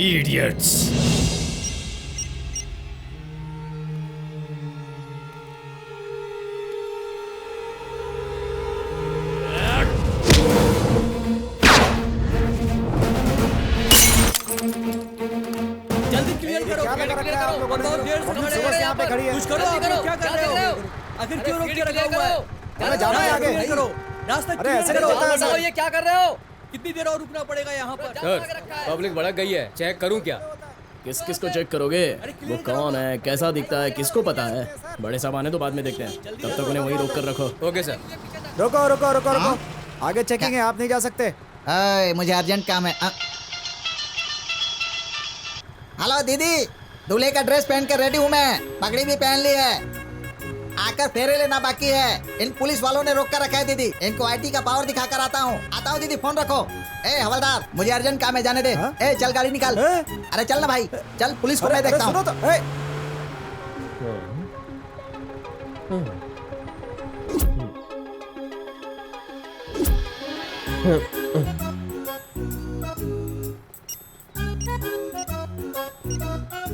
Idiots. जल्दी clear करो, क्या लगा रखा है आप लोगों ने? बहुत देर से खड़े हैं यहाँ पे खड़ी है। कुछ करो, आप लोग क्या कर रहे हो? आखिर क्यों रोक के रखा हुआ है? अरे जाना है आगे। क्लियर करो, रास्ता अरे क्लियर ऐसे करो। नहीं होता है बताओ सर। ये क्या कर रहे हो? कितनी देर और रुकना पड़ेगा यहाँ पर? सर, पब्लिक भड़क गई है, चेक करूं क्या? किस किस को चेक करोगे? वो कौन है, कैसा दिखता है, किसको पता है? बड़े सामान है तो बाद में देखते हैं, तब तक उन्हें वहीं रोक कर रखो। Okay sir. रुको रुको रुको रुको, आगे चेकिंग है, आप नहीं जा सकते। मुझे अर्जेंट काम है। हेलो दीदी, दूल्हे का ड्रेस पहन कर रेडी हूँ मैं, पगड़ी भी पहन ली है, आकर फेरे लेना बाकी है। इन पुलिस वालों ने रोक कर रखा है दीदी, इनको आईटी का पावर दिखाकर आता हूँ दीदी, फोन रखो। ए हवलदार, मुझे अर्जेंट काम है, जाने दे। ए चल गाड़ी निकाल। अरे चल ना भाई, चल पुलिस को मैं देखता हूँ।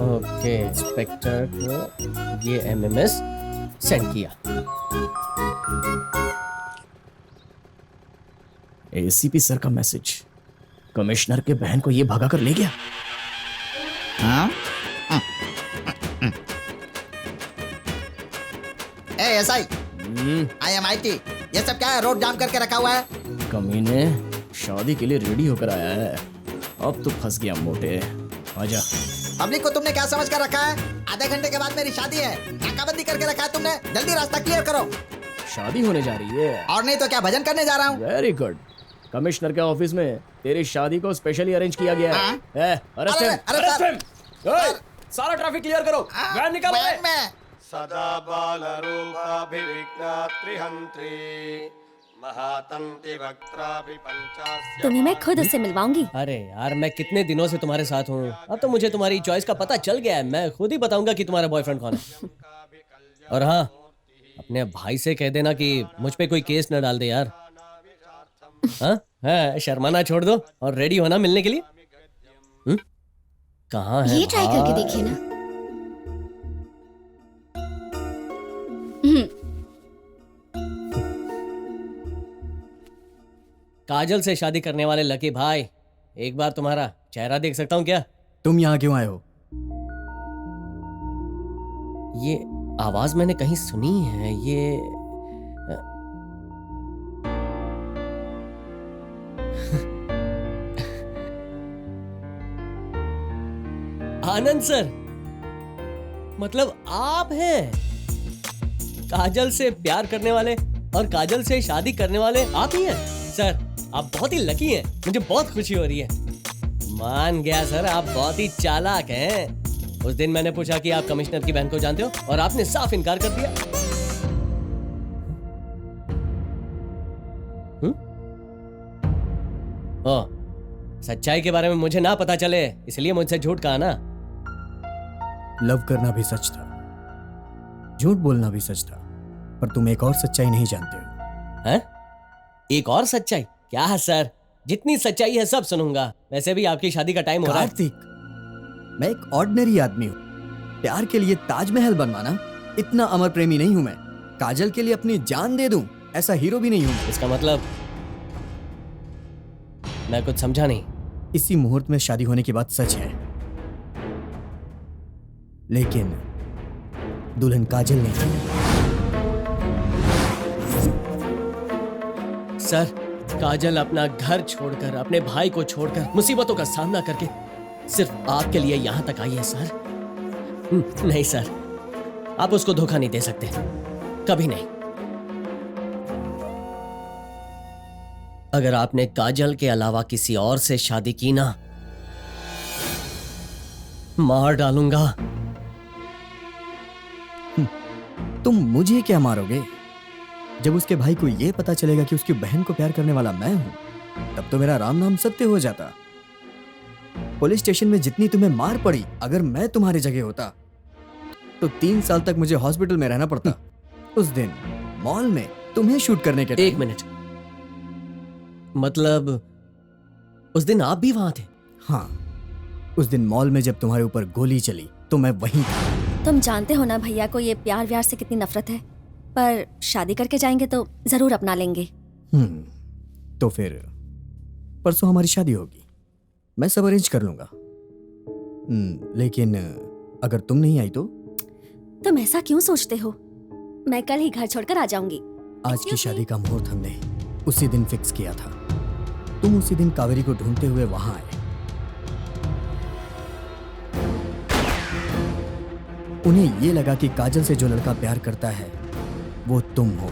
ओके, इंस्पेक्टर को ये एमएमएस सेंड किया। एसीपी सर का मैसेज, कमिश्नर के बहन को ये भगा कर ले गया। हाँ? ए एसआई, आई एम आईटी, ये सब क्या है? रोड जाम करके रखा हुआ है। कमीने शादी के लिए रेडी होकर आया है, अब तो फंस गया मोटे। आजा। पब्लिक को तुमने क्या समझ कर रखा है? आधे घंटे के बाद मेरी शादी है, नाकाबंदी करके रखा है तुमने, जल्दी रास्ता क्लियर करो। शादी होने जा रही है? और नहीं तो क्या, भजन करने जा रहा हूँ। Very good. कमिश्नर के ऑफिस में तेरी शादी को स्पेशली अरेंज किया गया है। Arrest him, arrest him. ओए, सारा ट्रैफिक क्लियर करो, वैन निकालो। वैन में सदा बालरूपाभिविघ्ना त्रिहंत्री महातंति वक्त्राभि पंचास्य। तुम्हें मैं खुद उससे मिलवाऊंगी। अरे यार, मैं कितने दिनों से तुम्हारे साथ हूँ, अब तो मुझे तुम्हारी चॉइस का पता चल गया है। मैं खुद ही बताऊंगा कि तुम्हारा बॉयफ्रेंड कौन है। और हाँ, अपने भाई से कह देना कि मुझ पे कोई केस न डाल दे यार। हाँ, शर्माना छोड़ दो और रेडी होना मिलने के लिए। कहाँ है? ये ट्राई करके देखिए ना। काजल से शादी करने वाले लकी भाई, एक बार तुम्हारा चेहरा देख सकता हूँ क्या? तुम यहाँ क्यों आए हो? ये आवाज मैंने कहीं सुनी है। ये आनंद सर, मतलब आप हैं? काजल से प्यार करने वाले और काजल से शादी करने वाले आप ही हैं? सर, आप बहुत ही लकी हैं, मुझे बहुत खुशी हो रही है। मान गया सर, आप बहुत ही चालाक हैं। उस दिन मैंने पूछा कि आप कमिश्नर की बहन को जानते हो और आपने साफ इनकार कर दिया। ओ, सच्चाई के बारे में मुझे ना पता चले इसलिए मुझसे झूठ कहा ना? लव करना भी सच था, झूठ बोलना भी सच था, पर तुम एक और सच्चाई नहीं जानते हो। हैं? एक और सच्चाई? क्या है सर, जितनी सच्चाई है सब सुनूंगा। वैसे भी आपकी शादी का टाइम हो रहा है। कार्तिक, मैं एक ऑर्डिनरी आदमी हूँ, प्यार के लिए ताजमहल बनवाना इतना अमर प्रेमी नहीं हूँ मैं। काजल के लिए अपनी जान दे दूं ऐसा हीरो भी नहीं हूँ। इसका मतलब? मैं कुछ समझा नहीं। इसी मुहूर्त में शादी होने की बात सच है, लेकिन दुल्हन काजल नहीं। सर, काजल अपना घर छोड़कर, अपने भाई को छोड़कर, मुसीबतों का सामना करके सिर्फ आपके लिए यहां तक आई है सर। नहीं सर, आप उसको धोखा नहीं दे सकते, कभी नहीं। अगर आपने काजल के अलावा किसी और से शादी की ना, मार डालूंगा। तुम मुझे क्या मारोगे? जब उसके भाई को यह पता चलेगा कि उसकी बहन को प्यार करने वाला मैं हूं, तब तो मेरा राम नाम सत्य हो जाता। पुलिस स्टेशन में जितनी तुम्हें मार पड़ी, अगर मैं तुम्हारी जगह होता तो 3 साल तक मुझे हॉस्पिटल में रहना पड़ता। उस दिन मॉल में तुम्हें शूट करने के। एक मिनट, मतलब उस दिन आप भी वहां थे? हाँ, उस दिन मॉल में जब तुम्हारे ऊपर गोली चली तो मैं वहीं था। तुम जानते हो ना भैया को ये प्यार व्यार से कितनी नफरत है, पर शादी करके जाएंगे तो जरूर अपना लेंगे। तो फिर परसों हमारी शादी होगी, मैं सब अरेंज कर लूंगा। लेकिन अगर तुम नहीं आई तो? तुम ऐसा क्यों सोचते हो? मैं कल ही घर छोड़कर आ जाऊंगी। आज की शादी का मुहूर्त हमने उसी दिन फिक्स किया था। तुम उसी दिन कावेरी को ढूंढते हुए वहां आए। उन्हें ये लगा कि काजल से जो लड़का प्यार करता है वो तुम हो।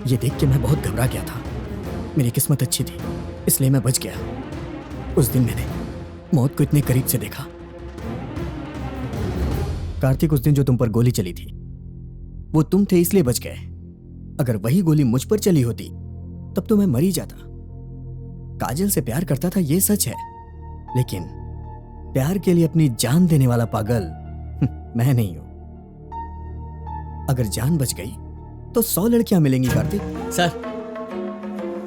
ये देख के मैं बहुत घबरा गया था। मेरी किस्मत अच्छी थी इसलिए मैं बच गया। उस दिन मैंने मौत को इतने करीब से देखा। कार्तिक, उस दिन जो तुम पर गोली चली थी वो तुम थे इसलिए बच गए। अगर वही गोली मुझ पर चली होती तब तो मैं मर ही जाता। काजल से प्यार करता था ये सच है, लेकिन प्यार के लिए अपनी जान देने वाला पागल मैं नहीं हूं। अगर जान बच गई तो 100 लड़कियां मिलेंगी कार्तिक।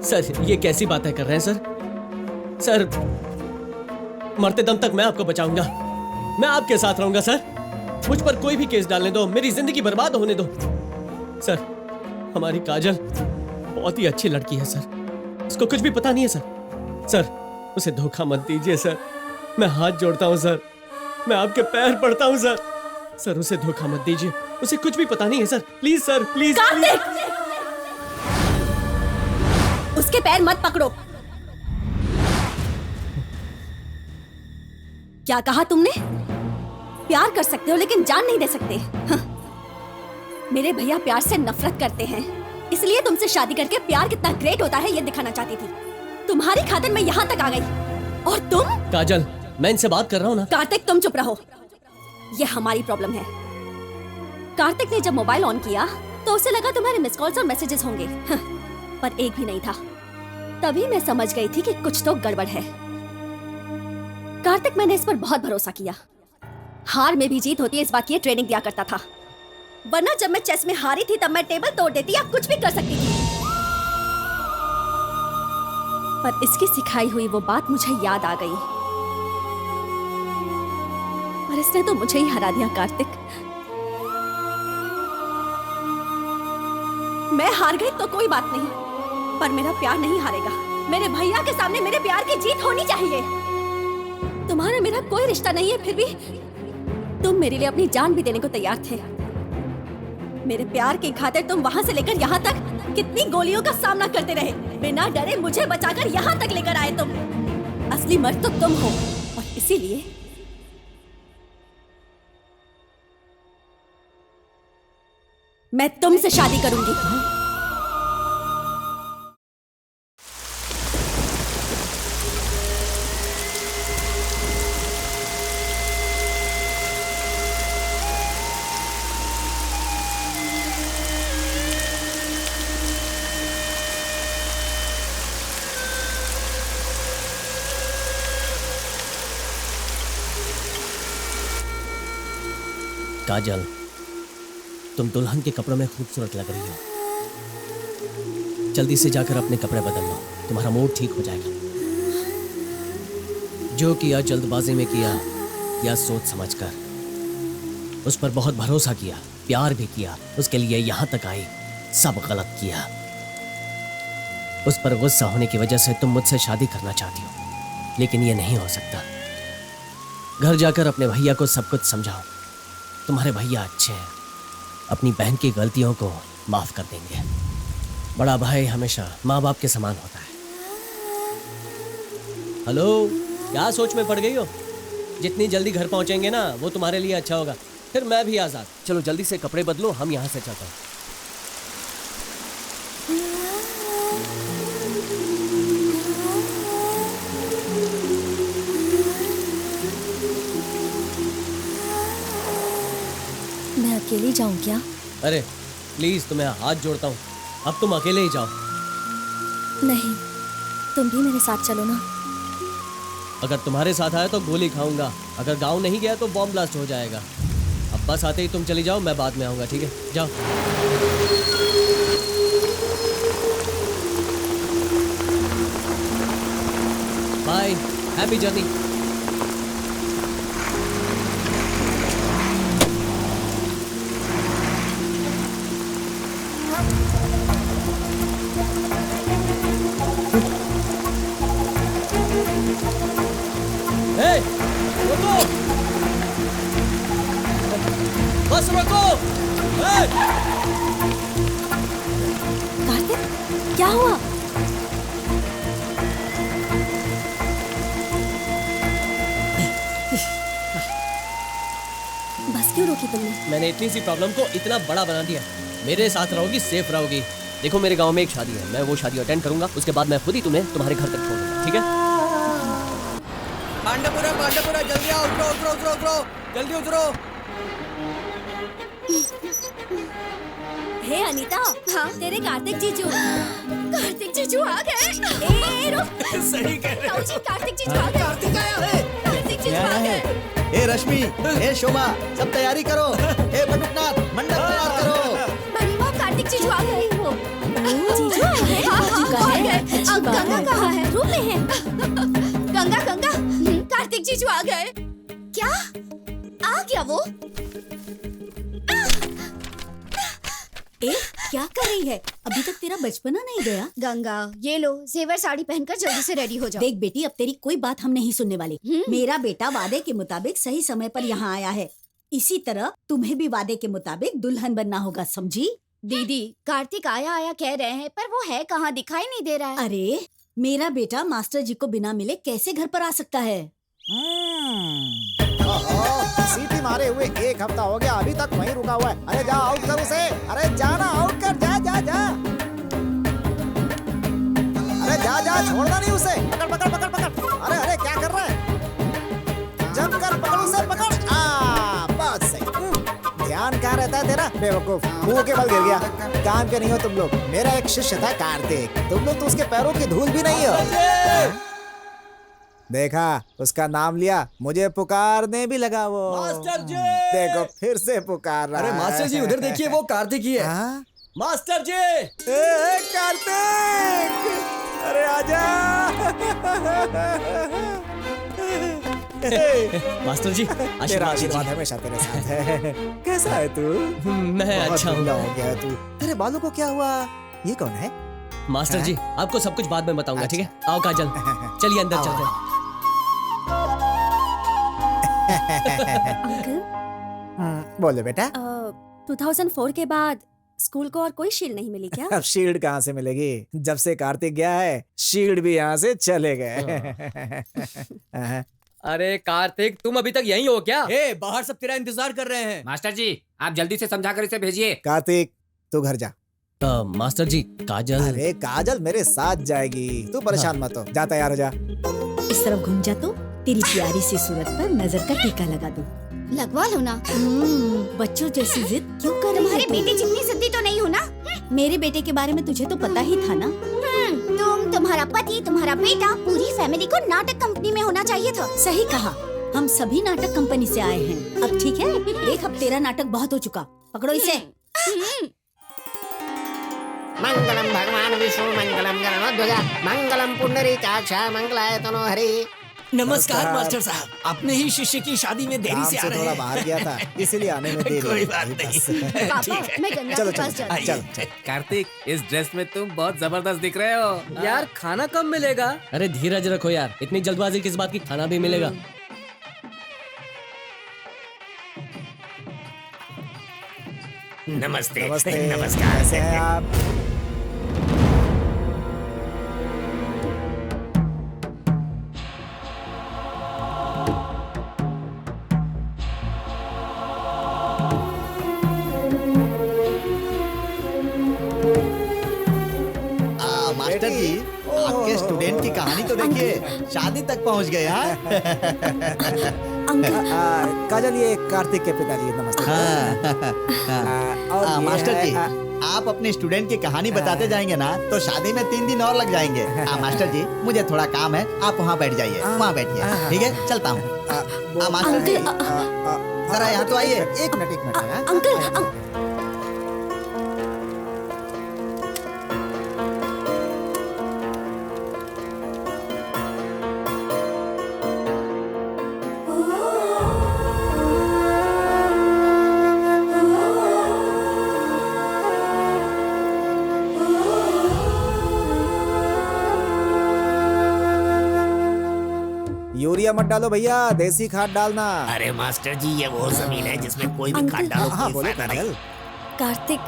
सर ये कैसी बातें कर रहे हैं सर? सर मरते दम तक मैं आपको बचाऊंगा, मैं आपके साथ रहूंगा सर। मुझ पर कोई भी केस डालने दो, मेरी जिंदगी बर्बाद होने दो। सर हमारी काजल बहुत ही अच्छी लड़की है सर, उसको कुछ भी पता नहीं है सर। सर उसे धोखा मत दीजिए सर, मैं हाथ जोड़ता हूं सर, मैं आपके पैर पड़ता हूं सर। सर उसे धोखा मत दीजिए, उसे कुछ भी पता नहीं है सर। Please sir, please. उसके पैर मत पकड़ो। क्या कहा तुमने? प्यार कर सकते हो लेकिन जान नहीं दे सकते। हाँ। मेरे भैया प्यार से नफरत करते हैं, इसलिए तुमसे शादी करके प्यार कितना ग्रेट होता है ये दिखाना चाहती थी। तुम्हारी खातिर मैं यहाँ तक आ गई और तुम? काजल मैं इनसे बात कर रहा हूँ ना। कार्तिक तुम चुप रहो, ये हमारी प्रॉब्लम है। कार्तिक ने जब मोबाइल ऑन किया तो उसे लगा तुम्हारे मिस कॉल्स और मैसेजेस होंगे, हाँ, पर एक भी नहीं था। तभी मैं समझ गई थी कि कुछ तो गड़बड़ है। कार्तिक, मैंने इस पर बहुत भरोसा किया। हार में भी जीत होती है इस बात की ट्रेनिंग दिया करता था, वरना जब मैं चेस में हारी थी तब मैं टेबल तोड़ देती या कुछ भी कर सकती थी। पर इसकी सिखाई हुई वो बात मुझे याद आ गई और इसने तो मुझे ही हरा दिया। कार्तिक, मैं हार गई तो कोई बात नहीं, पर मेरा प्यार नहीं हारेगा। मेरे भैया के सामने मेरे प्यार की जीत होनी चाहिए। तुम्हारा मेरा कोई रिश्ता नहीं है, फिर भी तुम मेरे लिए अपनी जान भी देने को तैयार थे। मेरे प्यार की खातिर तुम वहां से लेकर यहाँ तक कितनी गोलियों का सामना करते रहे, बिना डरे मुझे बचाकर यहाँ तक लेकर आए तुम। असली मर्द तो तुम हो और इसीलिए मैं तुमसे शादी करूंगी। काजल, तुम दुल्हन के कपड़ों में खूबसूरत लग रही हो। जल्दी से जाकर अपने कपड़े बदल लो, तुम्हारा मूड ठीक हो जाएगा। जो किया जल्दबाजी में किया या सोच समझकर, उस पर बहुत भरोसा किया, प्यार भी किया, उसके लिए यहाँ तक आई, सब गलत किया। उस पर गुस्सा होने की वजह से तुम मुझसे शादी करना चाहती हो, लेकिन ये नहीं हो सकता। घर जाकर अपने भैया को सब कुछ समझाओ। तुम्हारे भैया अच्छे हैं, अपनी बहन की गलतियों को माफ कर देंगे। बड़ा भाई हमेशा माँ बाप के समान होता है। हेलो, क्या सोच में पड़ गई हो? जितनी जल्दी घर पहुंचेंगे ना वो तुम्हारे लिए अच्छा होगा, फिर मैं भी आजाद। चलो जल्दी से कपड़े बदलो, हम यहाँ से चलते हैं। मैं अकेली जाऊं क्या? अरे प्लीज, तुम्हें हाथ जोड़ता हूँ, अब तुम अकेले ही जाओ। नहीं, तुम भी मेरे साथ चलो ना। अगर तुम्हारे साथ आया तो गोली खाऊंगा, अगर गांव नहीं गया तो बॉम्ब ब्लास्ट हो जाएगा। अब बस आते ही तुम चली जाओ, मैं बाद में आऊंगा, ठीक है? जाओ। Happy journey. रुको, बस रुको। कार्तिक, क्या हुआ? बस क्यों रोकी तुमने? मैंने इतनी सी प्रॉब्लम को इतना बड़ा बना दिया। मेरे साथ रहोगी, सेफ रहोगी। देखो मेरे गांव में एक शादी है, मैं वो शादी अटेंड करूंगा, उसके बाद मैं खुद ही तुम्हें तुम्हारे घर तक छोड़ दूंगा, ठीक है? पांडापुरा पांडापुरा, जल्दी आओ, उतरो उतरो उतरो उतरो, जल्दी उतरो। हे अनीता, हाँ तेरे कार्तिक जीजू आ गए। ए रुक, सही कह रहे हो। कार्तिक जीजू आ गए। कार्तिक जीजू आ गए। ए रश्मि, ए शोभा, सब तैयारी करो। ए बटुकनाथ, मंडप तैयार करो। बड़ी माँ, कार्तिक जीजू आ गए। जीजू आ गए? हाँ, आ गए। अब गंगा कहाँ है? रूम में है। गंगा, कार्तिक जीजू आ गए। क्या? आ गया वो? क्या कर रही है? अभी तक तेरा बचपना नहीं गया? गंगा, ये लो जेवर साड़ी पहनकर जल्दी से रेडी हो जाओ। देख बेटी, अब तेरी कोई बात हम नहीं सुनने वाले। मेरा बेटा वादे के मुताबिक सही समय पर यहाँ आया है। इसी तरह तुम्हें भी वादे के मुताबिक दुल्हन बनना होगा, समझी? दीदी, कार्तिक आया कह रहे हैं, पर वो है कहाँ, दिखाई नहीं दे रहा है। अरे मेरा बेटा मास्टर जी को बिना मिले कैसे घर पर आ सकता है? सीटी मारे हुए 1 हफ्ता हो गया, अभी तक वहीं रुका हुआ है। अरे जा आउट कर उसे, अरे जाना आउट कर, जा जा जा, अरे जा जा, छोड़ना नहीं उसे। पकड़ पकड़ पकड़ पकड़, अरे अरे क्या कर रहा है? जम कर पकड़ उसे, पकड़। बहुत सही। ध्यान कहाँ रहता है तेरा बेवकूफ, मुंह के बल गिर गया। काम के नहीं हो तुम लोग। मेरा एक शिष्य था कार्तिक, तुम लोग तो उसके पैरों की धूल भी नहीं हो। देखा, उसका नाम लिया, मुझे पुकारने भी लगा वो। मास्टर जी! देखो फिर से पुकार रहा अरे है। मास्टर जी, उधर देखिए, वो कार्तिक ही है। हाँ? मास्टर जी! ए, कार्तिक! अरे आजा! मास्टर जी, तेरा आशीर्वाद आशीर्वाद दीजिए। हमेशा तेरे साथ है। कैसा है तू? मैं बहुत अच्छा धुंधला हूँ। हो गया है तू। तेरे बालों को क्या हुआ? ये कौन है? मास्टर जी, आपको सब कुछ बाद में बताऊंगा, ठीक है? आओ काजल, चलिए अंदर आओ। चलते हैं। अंकल, बोलो बेटा। 2004 के बाद स्कूल को और कोई शील्ड नहीं मिली क्या? अब शील्ड कहाँ से मिलेगी? जब से कार्तिक गया है, शील्ड भी यहाँ से चले गए। अरे कार्तिक, तुम अभी तक यहीं हो क्या? ए, बाहर सब तेरा इंतजार कर रहे हैं। मास्टर जी, आप जल्दी से समझा कर इसे भेजिए। कार्तिक, तू घर जा। मास्टर जी, काजल। अरे काजल मेरे साथ जाएगी, तू परेशान मत हो। जा तैयार हो जा। इस तरफ घूम जा तो तेरी प्यारी सी सूरत पर नजर का टीका लगा दूं। लगवा लो ना। बच्चों जैसी जिद क्यों कर रही है तुम्हारे तू? बेटे जितनी जिद्दी तो नहीं हो ना। मेरे बेटे के बारे में तुझे तो पता ही था ना। तुम, तुम्हारा पति, तुम्हारा बेटा, पूरी फैमिली को नाटक कंपनी में होना चाहिए था। सही कहा, हम सभी नाटक कंपनी से आए हैं। अब ठीक है, देख अब तेरा नाटक बहुत हो चुका, पकड़ो इसे। मंगलम भगवान विष्णु, मंगलम गरुड़ध्वज, मंगलम पुंडरीकाक्ष, मंगलाय तनोहरि। नमस्कार मास्टर साहब, अपने ही शिष्य की शादी में देरी काम से आ से रहे थोड़ा हैं। बाहर गया था, इसीलिए आने में देरी कोई हो बात गई, नहीं। बस। पापा, मैं गंगा चलो के पास चलो जाती हूँ। चल। कार्तिक, इस ड्रेस में तुम बहुत जबरदस्त दिख रहे हो। यार खाना कब मिलेगा? अरे धीरज रखो यार, इतनी जल्दबाजी किस बात की? खाना भी मिलेगा। नमस्ते। नमस्ते, नमस्कार। कैसे हैं आप? मास्टर जी, आपके स्टूडेंट की कहानी तो देखिए, शादी तक पहुंच गए। हाँ? अंकल, काजल, ये कार्तिक के पिताजी, नमस्ते। और ये मास्टर है, जी, आप अपने स्टूडेंट की कहानी बताते जाएंगे ना, तो शादी में 3 दिन और लग जाएंगे। मास्टर जी, मुझे थोड़ा काम है, आप वहाँ बैठ जाइए। वहाँ बैठिए, ठीक है? चलता हूँ। मास्टर जी, जरा यहाँ तो आइए। एक मिनट। हाँ? अंकल, यूरिया मत डालो भैया, देसी खाद डालना। अरे मास्टर जी, ये वो जमीन है जिसमें कोई भी खाद डालो हाँ कोई बोलो फायदा नहीं। कार्तिक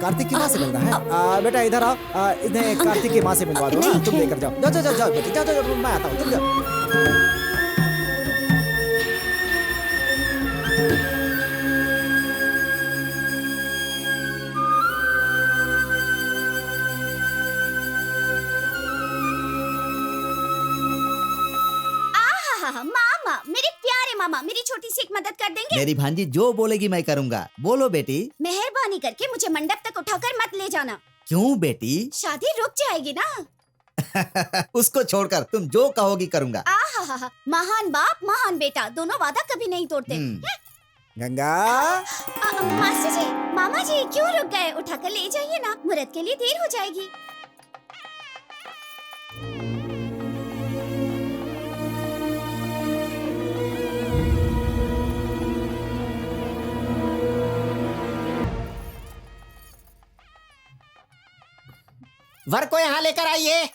कार्तिक की माँ से मिलना है। बेटा इधर आओ, इन्हें कार्तिक की माँ से मिलवा दो ना। तुम लेकर जाओ, जाओ जाओ जाओ बेटी, जाओ जाओ, मैं आता हूँ, तुम जाओ। मामा, मेरे प्यारे मामा, मेरी छोटी सी एक मदद कर देंगे? मेरी भांजी जो बोलेगी मैं करूँगा। बोलो बेटी। मेहरबानी करके मुझे मंडप तक उठाकर मत ले जाना। क्यों बेटी? शादी रुक जाएगी ना। उसको छोड़कर तुम जो कहोगी करूँगा। महान बाप महान बेटा, दोनों वादा कभी नहीं तोड़ते। गंगा, मास्टर जी, मामा जी क्यों रुक गए? उठाकर ले जाइए ना, मुहूर्त के लिए देर हो जाएगी। वर को यहाँ लेकर आइए।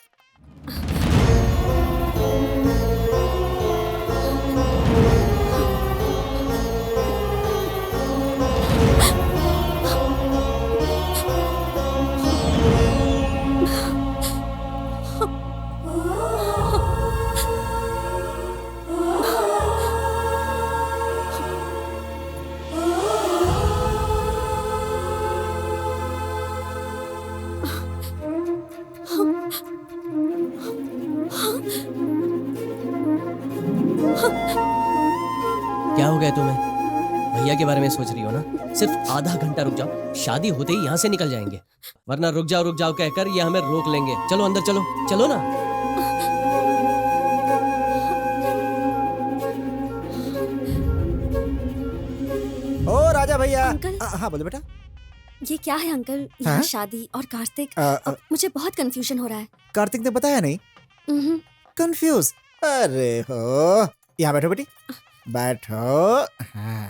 क्या हो गया तुम्हें? भैया के बारे में सोच रही हो ना? सिर्फ आधा घंटा रुक जाओ, शादी होते ही यहाँ से निकल जाएंगे, वरना रुक जाओ कहकर ये हमें रोक लेंगे। चलो अंदर चलो, चलो ना। ओ राजा भैया। अंकल। हाँ बोलो बेटा। ये क्या है अंकल? हाँ? यहाँ शादी और कार्तिक, मुझे बहुत कंफ्यूजन हो रहा है। कार्तिक ने बताया नहीं? कंफ्यूज? अरे हो, यहाँ बैठो बेटी, बैठो। हाँ।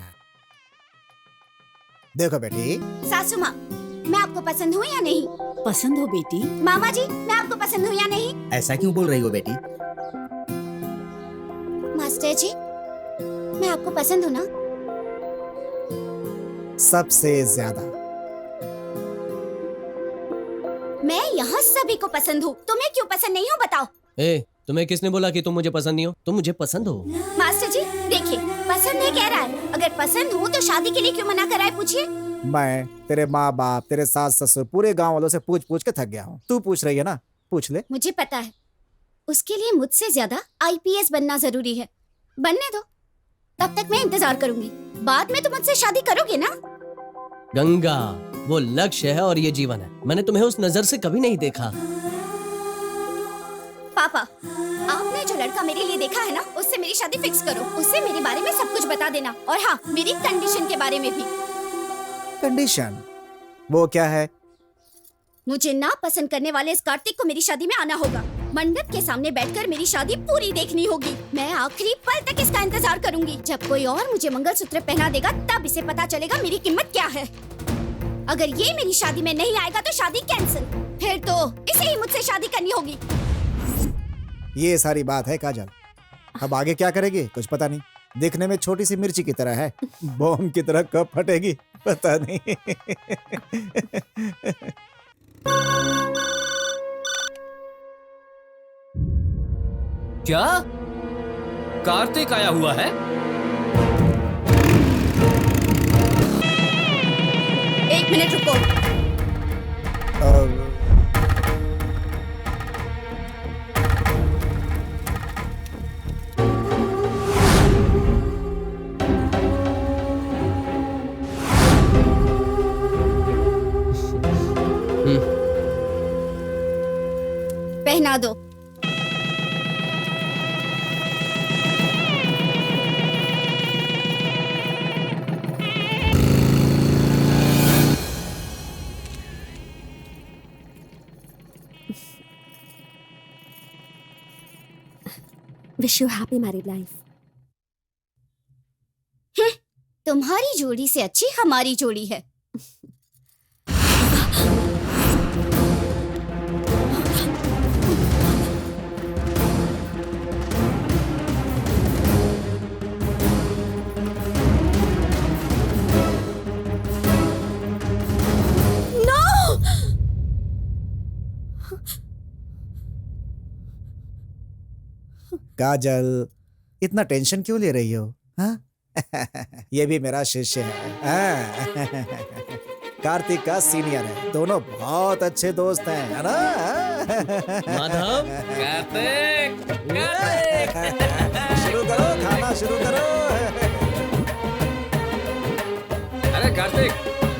देखो बेटी। सासू माँ, मैं आपको पसंद हूँ या नहीं? पसंद हो बेटी? मामा जी, मैं आपको पसंद हूँ या नहीं? ऐसा क्यों बोल रही हो बेटी? मास्टर जी, मैं आपको पसंद हूँ ना? सबसे ज्यादा। मैं यहाँ सभी को पसंद हूँ, तुम्हें क्यों पसंद नहीं हो बताओ? तुम्हें किसने बोला कि तुम मुझे पसंद नहीं हो? तुम मुझे पसंद हो। मास्टर जी देखिए, पसंद नहीं कह रहा है, अगर पसंद हूँ तो शादी के लिए क्यों मना कर रहा है पूछिए। मैं तेरे माँ बाप, तेरे सास ससुर, पूरे गांव वालों से पूछ पूछ के थक गया हूँ। तू पूछ रही है ना, पूछ ले। मुझे पता है, उसके लिए मुझसे ज्यादा IPS बनना जरूरी है। बनने दो, तब तक मैं इंतजार करूंगी। बाद में तुम मुझसे शादी करोगे ना? गंगा, वो लक्ष्य है और ये जीवन है। मैंने तुम्हें उस नजर से कभी नहीं देखा। पापा, आपने जो लड़का मेरे लिए देखा है ना, उससे मेरी शादी फिक्स करो। उससे मेरे बारे में सब कुछ बता देना, और हाँ, मेरी कंडीशन के बारे में भी। कंडीशन? वो क्या है? मुझे ना पसंद करने वाले इस कार्तिक को मेरी शादी में आना होगा। मंडप के सामने बैठकर मेरी शादी पूरी देखनी होगी। मैं आखिरी पल तक इसका इंतजार करूंगी। जब कोई और मुझे मंगलसूत्र पहना देगा, तब इसे पता चलेगा मेरी कीमत क्या है। अगर ये मेरी शादी में नहीं आएगा तो शादी कैंसिल। फिर तो इसे ही मुझसे शादी करनी होगी। ये सारी बात है काजल। अब आगे क्या करेगी कुछ पता नहीं। देखने में छोटी सी मिर्ची की तरह है, बॉम्ब की तरह कब फटेगी पता नहीं। क्या कार्तिक आया हुआ है? एक मिनट रुको। पहना दो। Wish you happy married life. तुम्हारी जोड़ी से अच्छी हमारी जोड़ी है। काजल, इतना टेंशन क्यों ले रही हो? हाँ? ये भी मेरा शिष्य है। हाँ? कार्तिक का सीनियर है, दोनों बहुत अच्छे दोस्त हैं, है ना? माधव, कार्तिक, शुरू करो, खाना शुरू करो। अरे कार्तिक,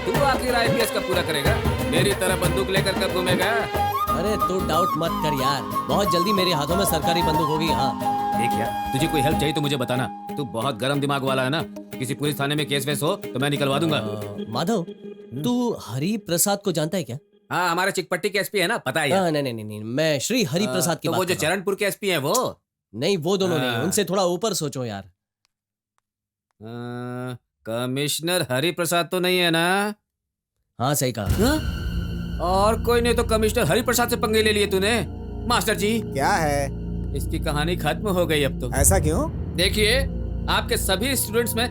तू आखिर आईपीएस कब पूरा करेगा? मेरी तरह बंदूक लेकर कब घूमेगा? अरे तू डाउट मत कर यार, बहुत जल्दी मेरे हाथों में सरकारी बंदूक होगी। हाँ देख यार, तुझे कोई हेल्प चाहिए तो मुझे बताना। तू बहुत गर्म दिमाग वाला है ना, किसी पुलिस थाने में केस वेस हो तो मैं निकलवा दूंगा। माधव, तू हरि प्रसाद को जानता है क्या? हाँ, हमारे चिकपट्टी के एसपी है ना, पता है यार। नहीं, मैं श्री हरि प्रसाद की तो बात वो जो कर रहा हूँ। चरणपुर के एसपी है वो? नहीं, वो दोनों नहीं, हाँ। उनसे थोड़ा ऊपर सोचो यार। कमिश्नर हरि प्रसाद तो नहीं है ना? हाँ सही कहा। हाँ? और कोई नहीं तो कमिश्नर हरि प्रसाद से पंगे ले लिए तूने। मास्टर जी, क्या है? इसकी कहानी खत्म हो गई अब तो। ऐसा क्यों? देखिए, आपके सभी स्टूडेंट्स में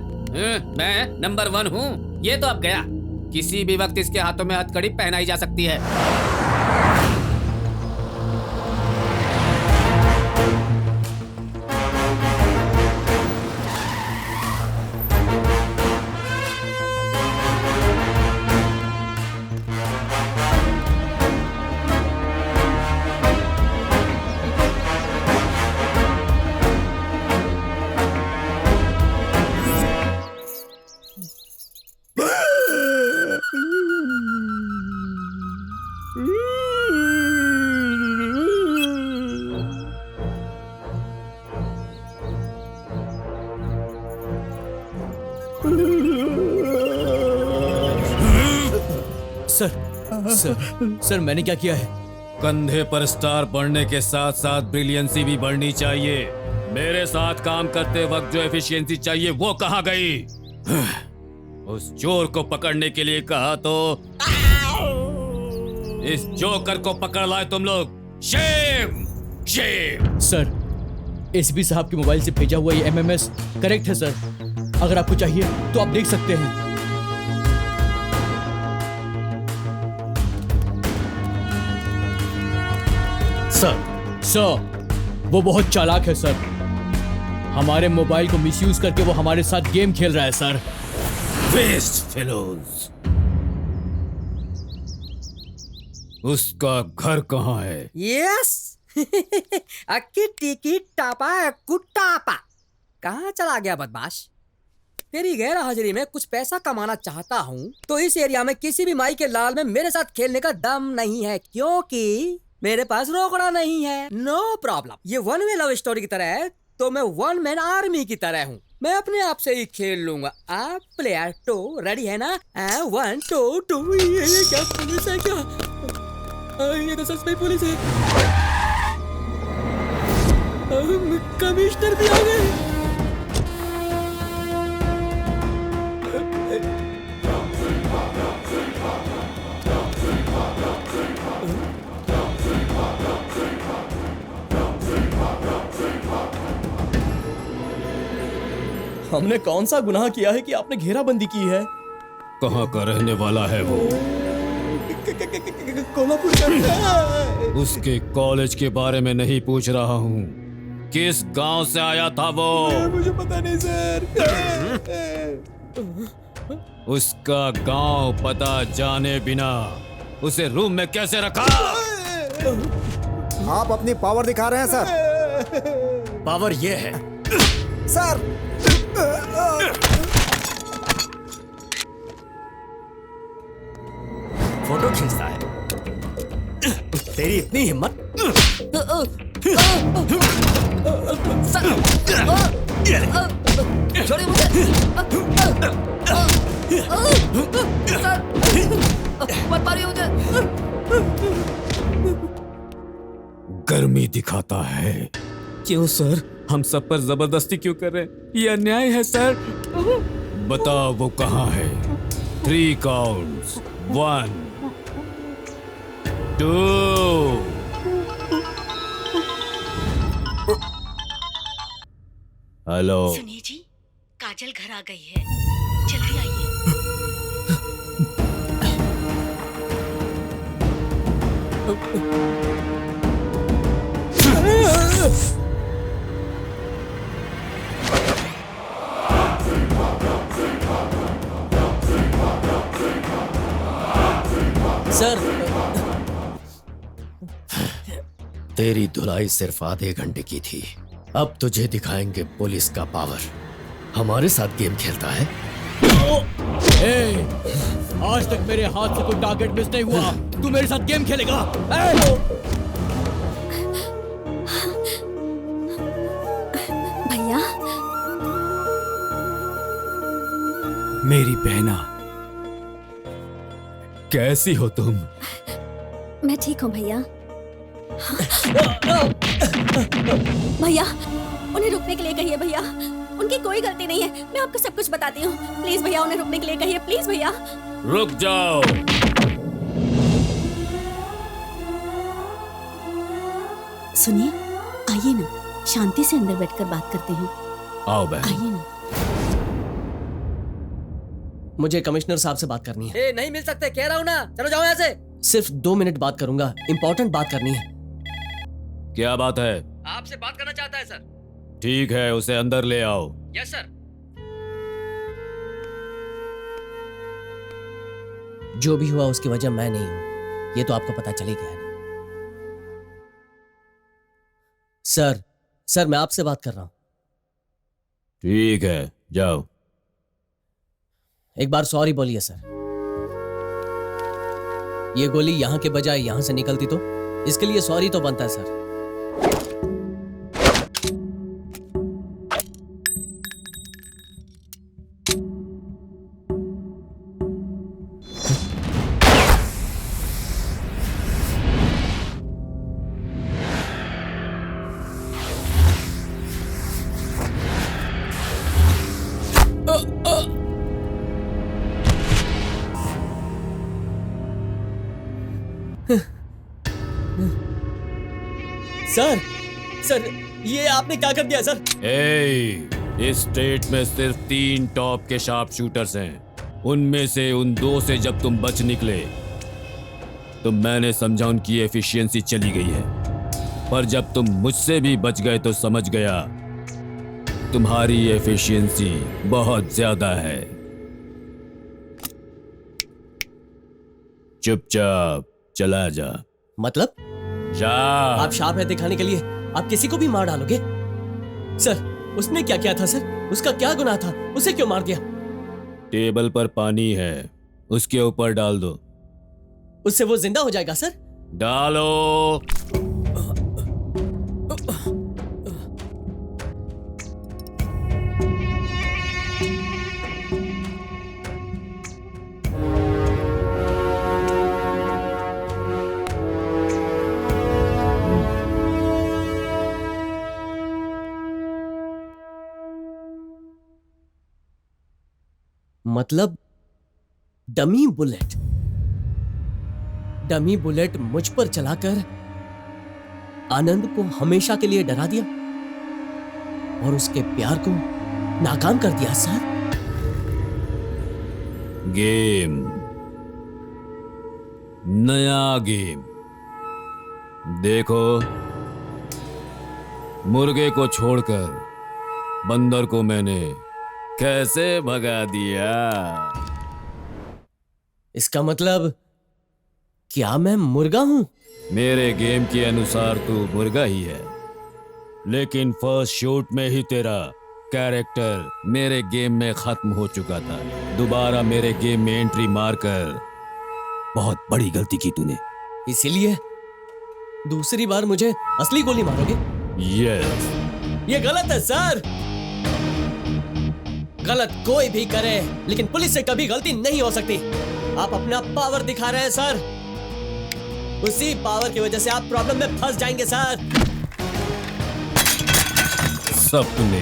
मैं नंबर 1 हूँ। ये तो अब गया, किसी भी वक्त इसके हाथों में हथकड़ी पहनाई जा सकती है। सर मैंने क्या किया है? कंधे पर स्टार बढ़ने के साथ साथ ब्रिलियंसी भी बढ़नी चाहिए। मेरे साथ काम करते वक्त जो एफिशिएंसी चाहिए वो कहाँ गई? उस चोर को पकड़ने के लिए कहा तो इस जोकर को पकड़ लाए तुम लोग। Shem, Shem. सर, एसपी साहब के मोबाइल से भेजा हुआ ये एमएमएस करेक्ट है सर। अगर आपको चाहिए तो आप देख सकते हैं। सर, वो बहुत चालाक है सर। हमारे मोबाइल को मिसयूज करके वो हमारे साथ गेम खेल रहा है सर। Waste fellows. उसका घर कहाँ है? यस अक्की टिकी टापा कुटापा। कहाँ चला गया बदमाश? तेरी गैर हाजिरी में कुछ पैसा कमाना चाहता हूँ तो इस एरिया में किसी भी माई के लाल में मेरे साथ खेलने का दम नहीं है, क्योंकि मेरे पास रोकड़ा नहीं है। No problem. ये वन वे लव स्टोरी की तरह है तो मैं वन मैन आर्मी की तरह हूँ। मैं अपने आप से ही खेल लूंगा। आप प्लेयर 2 रेडी है ना? 1 2 2। ये क्या पुलिस है क्या? ये तो सच में पुलिस है। कमिश्नर भी आ गए। हमने कौन सा गुनाह किया है कि आपने घेराबंदी की है? कहाँ का रहने वाला है वो? कोल्हापुर का। उसके कॉलेज के बारे में नहीं पूछ रहा हूँ, किस गांव से आया था वो? मुझे पता नहीं सर। उसका गांव पता जाने बिना उसे रूम में कैसे रखा? आप अपनी पावर दिखा रहे हैं सर। पावर ये है सर। फोटो खींचता है। तेरी इतनी हिम्मत? छोड़िए मुझे। मत मारिए मुझे। गर्मी दिखाता है। क्यों सर? हम सब पर जबरदस्ती क्यों कर रहे हैं? ये अन्याय है सर। बताओ वो कहाँ है? 3 काउंट्स। 1 2। हेलो। सुनिए जी, काजल घर आ गई है, जल्दी आइए। तेरी धुलाई सिर्फ आधे घंटे की थी, अब तुझे दिखाएंगे पुलिस का पावर। हमारे साथ गेम खेलता है? ए, आज तक मेरे हाथ से कोई टारगेट मिस नहीं हुआ, तू मेरे साथ गेम खेलेगा? भैया, मेरी बहना, कैसी हो तुम? मैं ठीक हूँ भैया। भैया, उन्हें रुकने के लिए कहिए भैया, उनकी कोई गलती नहीं है, मैं आपको सब कुछ बताती हूँ। प्लीज भैया, उन्हें रुकने के लिए कहिए, प्लीज भैया। रुक जाओ। सुनिए, आइए ना, शांति से अंदर बैठकर बात करते हैं। आओ बहन। आइए ना। मुझे कमिश्नर साहब से बात करनी है। ए, नहीं मिल सकते, कह रहा हूँ ना, चलो जाओ यहाँ से। सिर्फ 2 मिनट बात करूंगा, इंपॉर्टेंट बात करनी है। क्या बात है? आपसे बात करना चाहता है सर। ठीक है, उसे अंदर ले आओ। Yes sir. जो भी हुआ उसकी वजह मैं नहीं हूं, ये तो आपको पता चल ही गया है। सर मैं आपसे बात कर रहा हूं। ठीक है, जाओ। एक बार सॉरी बोलिए सर। ये गोली यहां के बजाय यहां से निकलती तो इसके लिए सॉरी तो बनता है सर। सर ये आपने क्या कर दिया सर? इस स्टेट में सिर्फ 3 टॉप के शार्प शूटर्स हैं। उनमें से उन 2 से जब तुम बच निकले तो मैंने समझा उनकी एफिशिएंसी चली गई है, पर जब तुम मुझसे भी बच गए तो समझ गया तुम्हारी एफिशिएंसी बहुत ज्यादा है। चुपचाप चला जा। मतलब? जा। आप शार्प है दिखाने के लिए आप किसी को भी मार डालोगे? सर उसने क्या किया था सर? उसका क्या गुनाह था? उसे क्यों मार दिया? टेबल पर पानी है, उसके ऊपर डाल दो। उससे वो जिंदा हो जाएगा सर? डालो। मतलब डमी बुलेट मुझ पर चलाकर आनंद को हमेशा के लिए डरा दिया और उसके प्यार को नाकाम कर दिया सर। गेम, नया गेम। देखो, मुर्गे को छोड़कर बंदर को मैंने कैसे भगा दिया। इसका मतलब क्या मैं मुर्गा हूं? मेरे गेम के अनुसार तू मुर्गा ही है, लेकिन फर्स्ट शूट में ही तेरा कैरेक्टर मेरे गेम में खत्म हो चुका था। दोबारा मेरे गेम में एंट्री मारकर बहुत बड़ी गलती की तूने। इसीलिए दूसरी बार मुझे असली गोली मारोगे? यस। ये गलत है सर। गलत कोई भी करे, लेकिन पुलिस से कभी गलती नहीं हो सकती। आप अपना पावर दिखा रहे हैं सर, उसी पावर की वजह से आप प्रॉब्लम में फंस जाएंगे सर। सपने,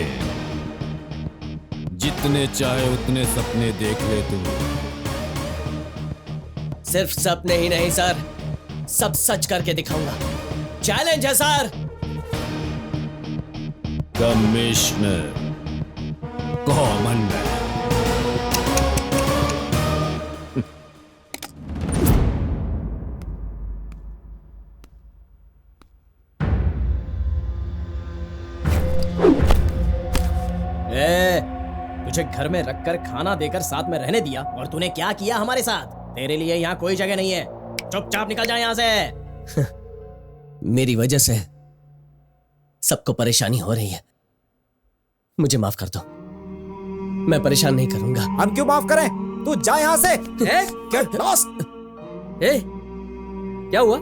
जितने चाहे उतने सपने देख ले तू। सिर्फ सपने ही नहीं सर, सब सच करके दिखाऊंगा। चैलेंज है सर। Commissioner common man. तुझे घर में रखकर खाना देकर साथ में रहने दिया और तूने क्या किया हमारे साथ? तेरे लिए यहाँ कोई जगह नहीं है, चुपचाप निकल जा यहाँ से। मेरी वजह से सबको परेशानी हो रही है, मुझे माफ कर दो। मैं परेशान नहीं करूंगा। हम क्यों माफ करें? तू जा यहाँ से। Get lost! क्या हुआ?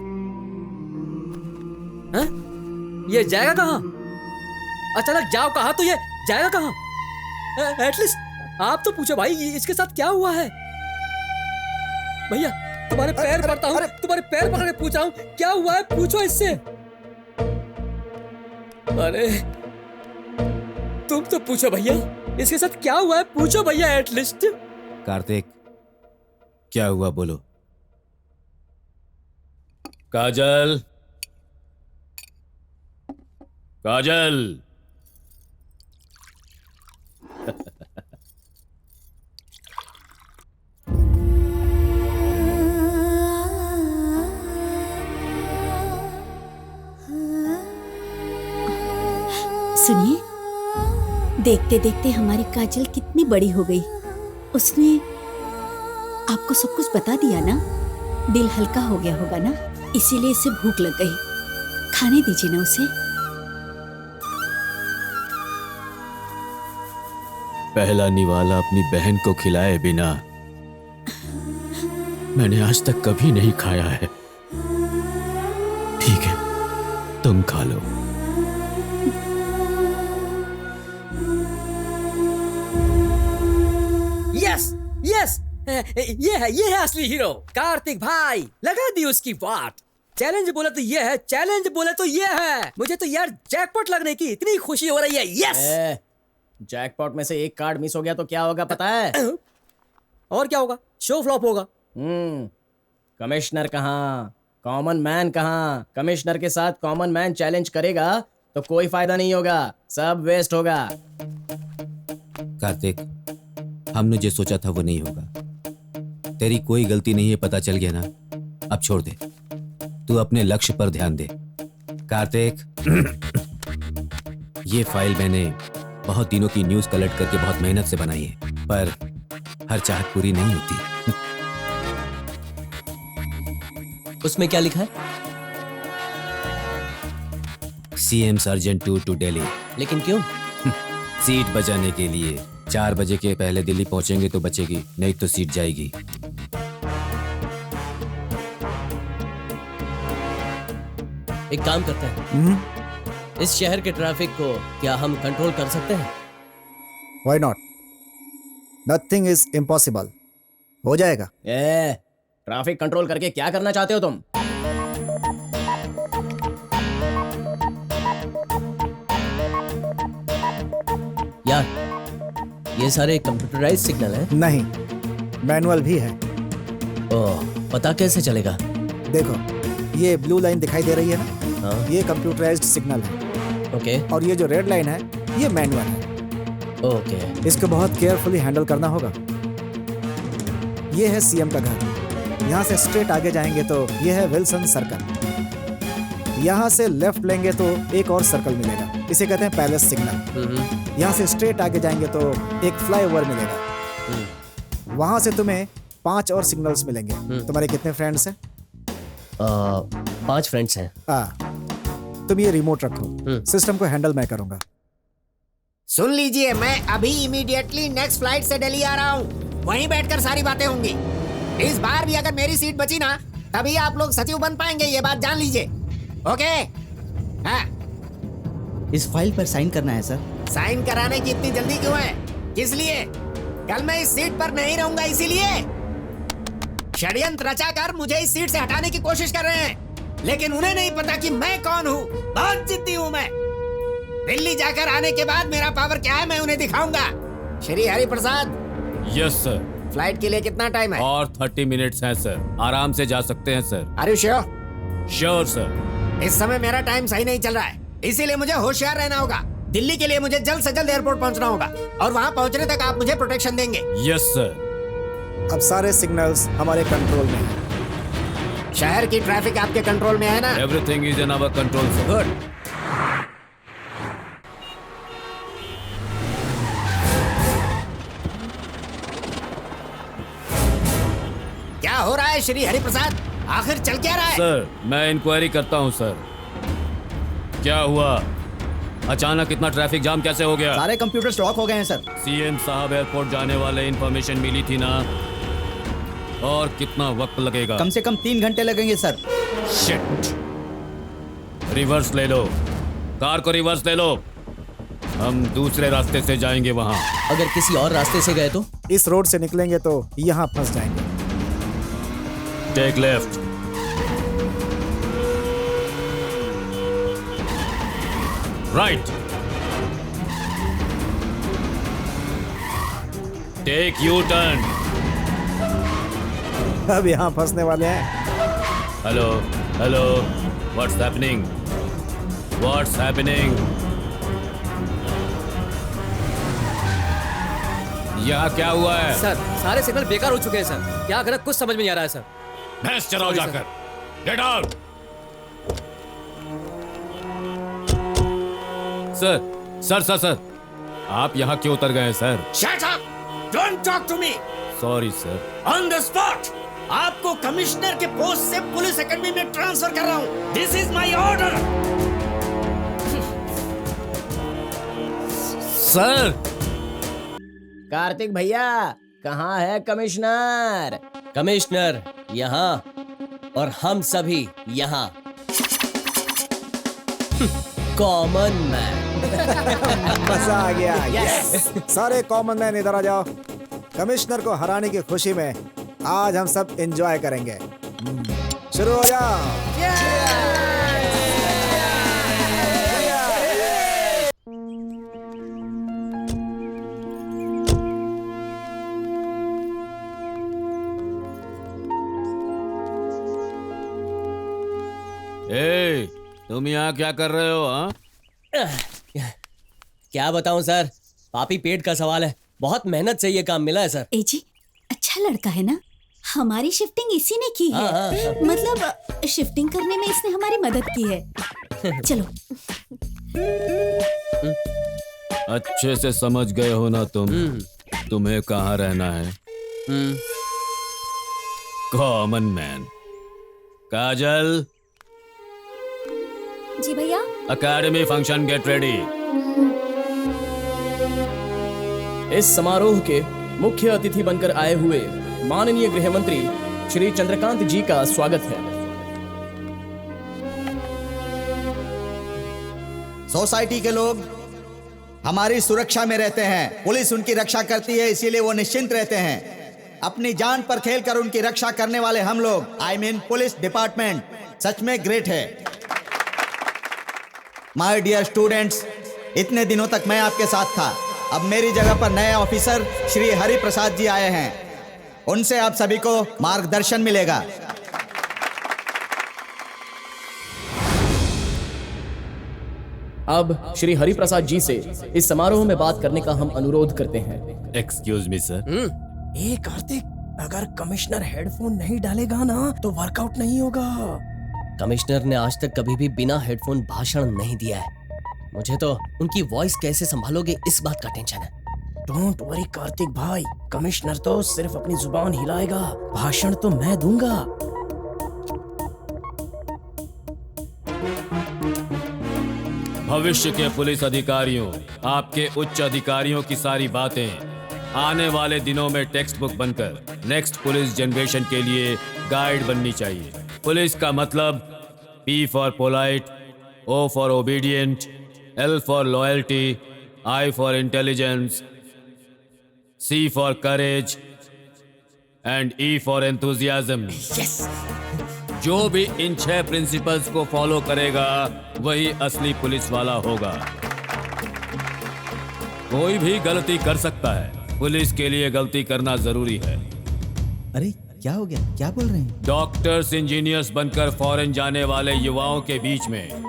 हाँ? ये जाएगा कहाँ? अचानक जाओ कहा तो ये जाएगा कहाँ? एटलीस्ट आप तो पूछो भाई, इसके साथ क्या हुआ है? भैया तुम्हारे पैर पड़ता हूँ, तुम्हारे पैर पकड़ के पूछ रहा हूँ क्या हुआ है, पूछो इससे। अरे तुम तो पूछो भैया, इसके साथ क्या हुआ है, पूछो भैया एटलीस्ट। कार्तिक, क्या हुआ बोलो। काजल, काजल। सुनिए, देखते देखते हमारी काजल कितनी बड़ी हो गई। उसने आपको सब कुछ बता दिया ना, दिल हल्का हो गया होगा ना, इसीलिए इसे भूख लग गई। खाने दीजिए ना उसे। पहला निवाला अपनी बहन को खिलाए बिना मैंने आज तक कभी नहीं खाया है। ठीक है, तुम खा लो। यस यस, ये है असली हीरो कार्तिक भाई। लगा दी उसकी बात। चैलेंज बोले तो ये है, चैलेंज बोले तो ये है। मुझे तो यार जैकपॉट लगने की इतनी खुशी हो रही है। यस, जैकपॉट में से एक कार्ड मिस हो गया तो क्या होगा पता है? और क्या होगा? शो फ्लॉप होगा। कमिश्नर कहाँ, कॉमन मैन कहाँ? कमिश्नर के साथ कॉमन मैन चैलेंज करेगा तो कोई फायदा नहीं होगा, सब वेस्ट होगा। कार्तिक, हमने जो सोचा था वो नहीं होगा। तेरी कोई गलती नहीं है, पता चल गया ना। अब छोड़ दे, तू अपने लक्ष्य पर ध्यान दे। कार्तिक, ये फाइल मैंने बहुत दिनों की न्यूज़ कलेक्ट करके बहुत मेहनत से बनाई है, पर हर चाहत पूरी नहीं होती। उसमें क्या लिखा है? CM sergeant to Delhi. लेकिन क्यों? सीट बचाने के लिए। 4 बजे के पहले दिल्ली पहुंचेंगे तो बचेगी, नहीं तो सीट जाएगी। एक काम करते हैं, इस शहर के ट्रैफिक को क्या हम कंट्रोल कर सकते हैं? Why not? Nothing is impossible. हो जाएगा। ट्रैफिक कंट्रोल करके क्या करना चाहते हो तुम? यार, ये सारे कंप्यूटराइज्ड सिग्नल हैं? नहीं, मैनुअल भी है। ओह, पता कैसे चलेगा? देखो, ये ब्लू लाइन दिखाई दे रही है ना? ये कंप्यूटराइज्ड सिग्नल है। ओके। और ये जो रेड लाइन है, ये मैनुअल है। ओके। इसको बहुत केयरफुली हैंडल करना होगा। ये है CM का घर। यहाँ से स्ट्रेट आगे जाएंगे तो ये है विल्सन सर्कल। यहाँ से लेफ्ट लेंगे तो एक और सर्कल मिलेगा, इसे कहते हैं पैलेस सिग्नल। यहाँ से स्ट्रेट आगे जाएंगे तो एक फ्लाईओवर मिलेगा। वहां से तुम्हें 5 और सिग्नल्स मिलेंगे। तुम्हारे कितने फ्रेंड्स हैं? 5 फ्रेंड्स हैं। तुम ये रिमोट रखो, सिस्टम को हैंडल मैं करूंगा। सुन लीजिए, मैं अभी इमीडिएटली नेक्स्ट फ्लाइट से दिल्ली आ रहा हूँ। वहीं बैठकर सारी बातें होंगी। इस बार भी अगर मेरी सीट बची ना, तभी आप लोग सचिव बन पाएंगे, ये बात जान लीजिए। ओके? हाँ। इस फाइल पर साइन करना है सर। साइन कराने की इतनी जल्दी क्यों है? किस लिए? कल मैं इस सीट पर नहीं रहूंगा, इसीलिए। षड्यंत्र रचाकर मुझे इस सीट से हटाने की कोशिश कर रहे हैं, लेकिन उन्हें नहीं पता कि मैं कौन हूँ। बहुत जिद्दी हूँ मैं। दिल्ली जाकर आने के बाद मेरा पावर क्या है मैं उन्हें दिखाऊंगा। श्री हरि प्रसाद। Yes sir. फ्लाइट के लिए कितना टाइम है? और 30 मिनट्स हैं सर, आराम से जा सकते हैं sir. Are you sure? Sure sir. इस समय मेरा टाइम सही नहीं चल रहा है, इसीलिए मुझे होशियार रहना होगा। दिल्ली के लिए मुझे जल्द से जल्द एयरपोर्ट पहुंचना होगा, और वहां पहुंचने तक आप मुझे प्रोटेक्शन देंगे। Yes sir. अब सारे सिग्नल्स हमारे कंट्रोल में हैं। शहर की ट्रैफिक आपके कंट्रोल में है ना? Everything is in our control sir. Good. क्या हो रहा है श्री हरि प्रसाद? आखिर चल क्या रहा है? सर, मैं इंक्वायरी करता हूं सर। क्या हुआ? अचानक इतना ट्रैफिक जाम कैसे हो गया? सारे कंप्यूटर स्टॉक हो गए हैं सर। सीएम साहब एयरपोर्ट जाने वाले इंफॉर्मेशन मिली थी ना? और कितना वक्त लगेगा? कम से कम 3 घंटे लगेंगे सर। शिट! रिवर्स ले लो, कार को रिवर्स ले लो। हम दूसरे रास्ते से जाएंगे वहां। अगर किसी और रास्ते से गए तो? इस रोड से निकलेंगे तो यहाँ फंस जाएंगे। Take left. Right. Take U turn. अब यहाँ फंसने वाले हैं। Hello hello, what's happening? What's happening? यहाँ क्या हुआ है? सर सारे सिग्नल बेकार हो चुके हैं सर। क्या करें कुछ समझ में नहीं आ रहा है सर। भैंस चराओ जाकर। Get out. सर, आप यहाँ क्यों उतर गए sir? Shut up! Don't talk to me! Sorry sir. On the spot! आपको कमिश्नर के पोस्ट से पुलिस एकेडमी में ट्रांसफर कर रहा हूँ। This is my order! Sir! Kartik भैया, कहाँ है कमिश्नर? कमिश्नर यहाँ और हम सभी यहाँ। Common man. मजा आ गया। यस। सारे कॉमन मैन इधर आ जाओ। कमिश्नर को हराने की खुशी में आज हम सब एंजॉय करेंगे। शुरू हो जाओ। ए, तुम यहाँ क्या कर रहे हो? हाँ, क्या बताऊं सर, पापी पेट का सवाल है। बहुत मेहनत से ये काम मिला है सर। ए जी, अच्छा लड़का है ना? हमारी शिफ्टिंग इसी ने की है। हाँ। मतलब शिफ्टिंग करने में इसने हमारी मदद की है। चलो। अच्छे से समझ गए हो ना तुम? तुम्हें कहाँ रहना है? Common man. काजल, जी भैया। Academy function get ready. इस समारोह के मुख्य अतिथि बनकर आए हुए माननीय गृह मंत्री श्री चंद्रकांत जी का स्वागत है। सोसाइटी के लोग हमारी सुरक्षा में रहते हैं। पुलिस उनकी रक्षा करती है, इसीलिए वो निश्चिंत रहते हैं। अपनी जान पर खेलकर उनकी रक्षा करने वाले हम लोग, I mean पुलिस डिपार्टमेंट, सच में ग्रेट है। माय डियर स्टूडेंट्स, इतने दिनों तक मैं आपके साथ था। अब मेरी जगह पर नए ऑफिसर श्री हरि प्रसाद जी आए हैं। उनसे आप सभी को मार्गदर्शन मिलेगा। अब श्री हरि प्रसाद जी से इस समारोह में बात करने का हम अनुरोध करते हैं। Excuse me sir. ए कार्तिक, अगर कमिश्नर हेडफोन नहीं डालेगा ना तो वर्कआउट नहीं होगा। कमिश्नर ने आज तक कभी भी बिना हेडफोन भाषण नहीं दिया है। मुझे तो उनकी वॉइस कैसे संभालोगे इस बात का टेंशन है। डोंट वरी कार्तिक भाई, कमिश्नर तो सिर्फ अपनी जुबान हिलाएगा, भाषण तो मैं दूंगा। भविष्य के पुलिस अधिकारियों, आपके उच्च अधिकारियों की सारी बातें आने वाले दिनों में टेक्स्ट बुक बनकर नेक्स्ट पुलिस जनरेशन के लिए गाइड बननी चाहिए। पुलिस का मतलब P for polite, O for obedient, L for loyalty, I for intelligence, C for courage and E for enthusiasm. जो भी इन 6 प्रिंसिपल्स को फॉलो करेगा वही असली पुलिस वाला होगा। कोई भी गलती कर सकता है, पुलिस के लिए गलती करना जरूरी है। अरे क्या हो गया? क्या बोल रहे हैं? डॉक्टर्स, इंजीनियर्स बनकर फॉरेन जाने वाले युवाओं के बीच में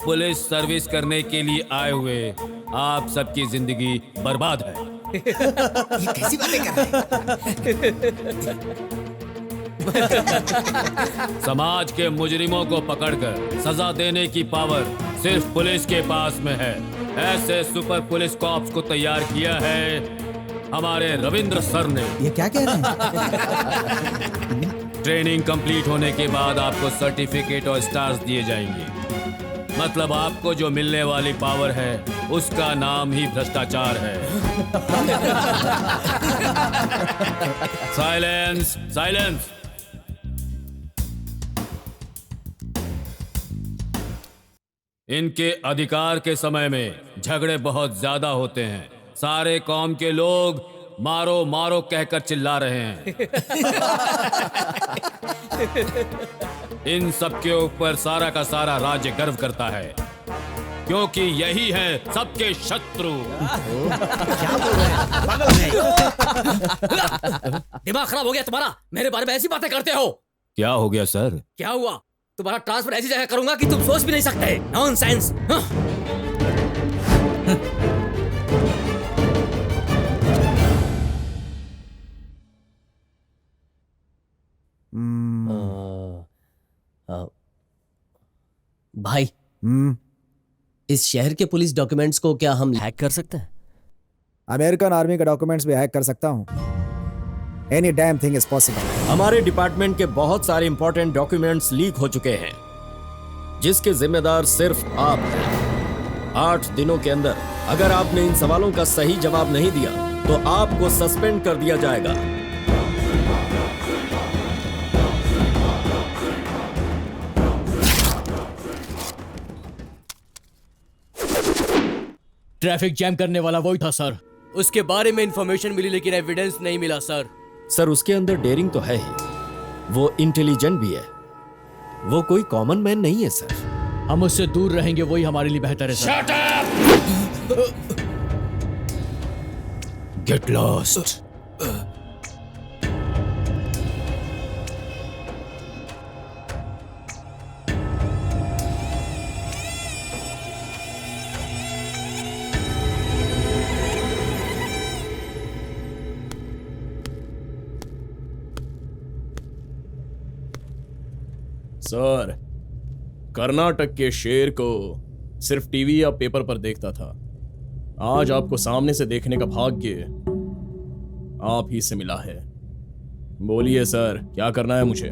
पुलिस सर्विस करने के लिए आए हुए आप सबकी जिंदगी बर्बाद है। ये कैसी बातें कर रहे हैं? समाज के मुजरिमों को पकड़कर सजा देने की पावर सिर्फ पुलिस के पास में है। ऐसे सुपर पुलिस कॉप्स को तैयार किया है हमारे रविंद्र सर ने। ये क्या कह रहे हैं? ट्रेनिंग कंप्लीट होने के बाद आपको सर्टिफिकेट और स्टार्स दिए जाएंगे। मतलब आपको जो मिलने वाली पावर है उसका नाम ही भ्रष्टाचार है। Silence, silence. इनके अधिकार के समय में झगड़े बहुत ज्यादा होते हैं। सारे कौम के लोग मारो मारो कहकर चिल्ला रहे हैं। इन सब के ऊपर सारा का सारा राज्य गर्व करता है, क्योंकि यही है सबके शत्रु। क्या बोल रहे हैं? पागल है। दिमाग खराब हो गया तुम्हारा? मेरे बारे में ऐसी बातें करते हो? क्या हो गया सर? क्या हुआ? तुम्हारा ट्रांसफर ऐसी जगह करूंगा कि तुम सोच भी नहीं सकते। नॉनसेंस। भाई, इस शहर के पुलिस डॉक्यूमेंट्स को क्या हम हैक कर सकते हैं? अमेरिकन आर्मी के डॉक्यूमेंट्स भी हैक कर सकता हूँ। Any damn thing is possible. हमारे डिपार्टमेंट के बहुत सारे इंपॉर्टेंट डॉक्यूमेंट्स लीक हो चुके हैं, जिसके जिम्मेदार सिर्फ आप हैं। 8 दिनों के अंदर अगर आपने इन सवालों का सही जवाब नहीं दिया तो आपको सस्पेंड कर दिया जाएगा। ट्रैफिक जैम करने वाला वही था सर। उसके बारे में इंफॉर्मेशन मिली लेकिन एविडेंस नहीं मिला सर। सर, उसके अंदर डेयरिंग तो है ही, वो इंटेलिजेंट भी है, वो कोई कॉमन मैन नहीं है सर। हम उससे दूर रहेंगे, वही हमारे लिए बेहतर है sir. Shut up! Get lost. Sir, Karnataka के शेर को सिर्फ टीवी या पेपर पर देखता था। आज आपको सामने से देखने का भाग्य आप ही से मिला है। बोलिए सर, क्या करना है मुझे?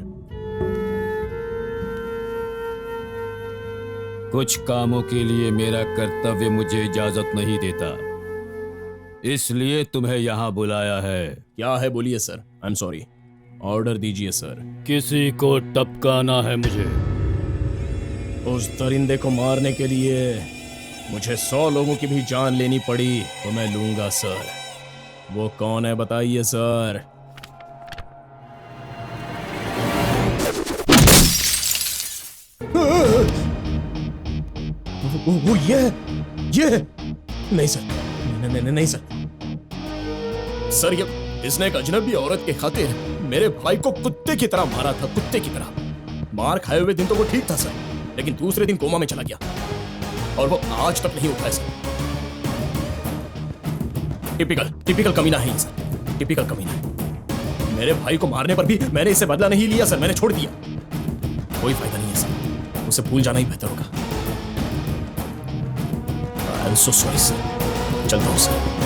कुछ कामों के लिए मेरा कर्तव्य मुझे इजाजत नहीं देता, इसलिए तुम्हें यहाँ बुलाया है। क्या है बोलिए sir. I am sorry. Order दीजिए सर। किसी को टपकाना है मुझे। उस दरिंदे को मारने के लिए मुझे 100 लोगों की भी जान लेनी पड़ी तो मैं लूंगा सर। वो कौन है बताइए सर। वो ये नहीं सर, नहीं सर। सर, ये इसने एक अजनबी औरत के खातिर मेरे भाई को कुत्ते की तरह मारा था, कुत्ते की तरह। मार खाए हुए दिन तो वो ठीक था सर, लेकिन दूसरे दिन कोमा में चला गया और वो आज तक नहीं उठा है सर। टिपिकल कमीना है ये सर, टिपिकल कमीना है। मेरे भाई को मारने पर भी मैंने इससे बदला नहीं लिया सर, मैंने छोड़ दिया। कोई फायदा नहीं है सर, उसे भूल जाना ही बेहतर होगा। I am so sorry sir. चलता हूं सर।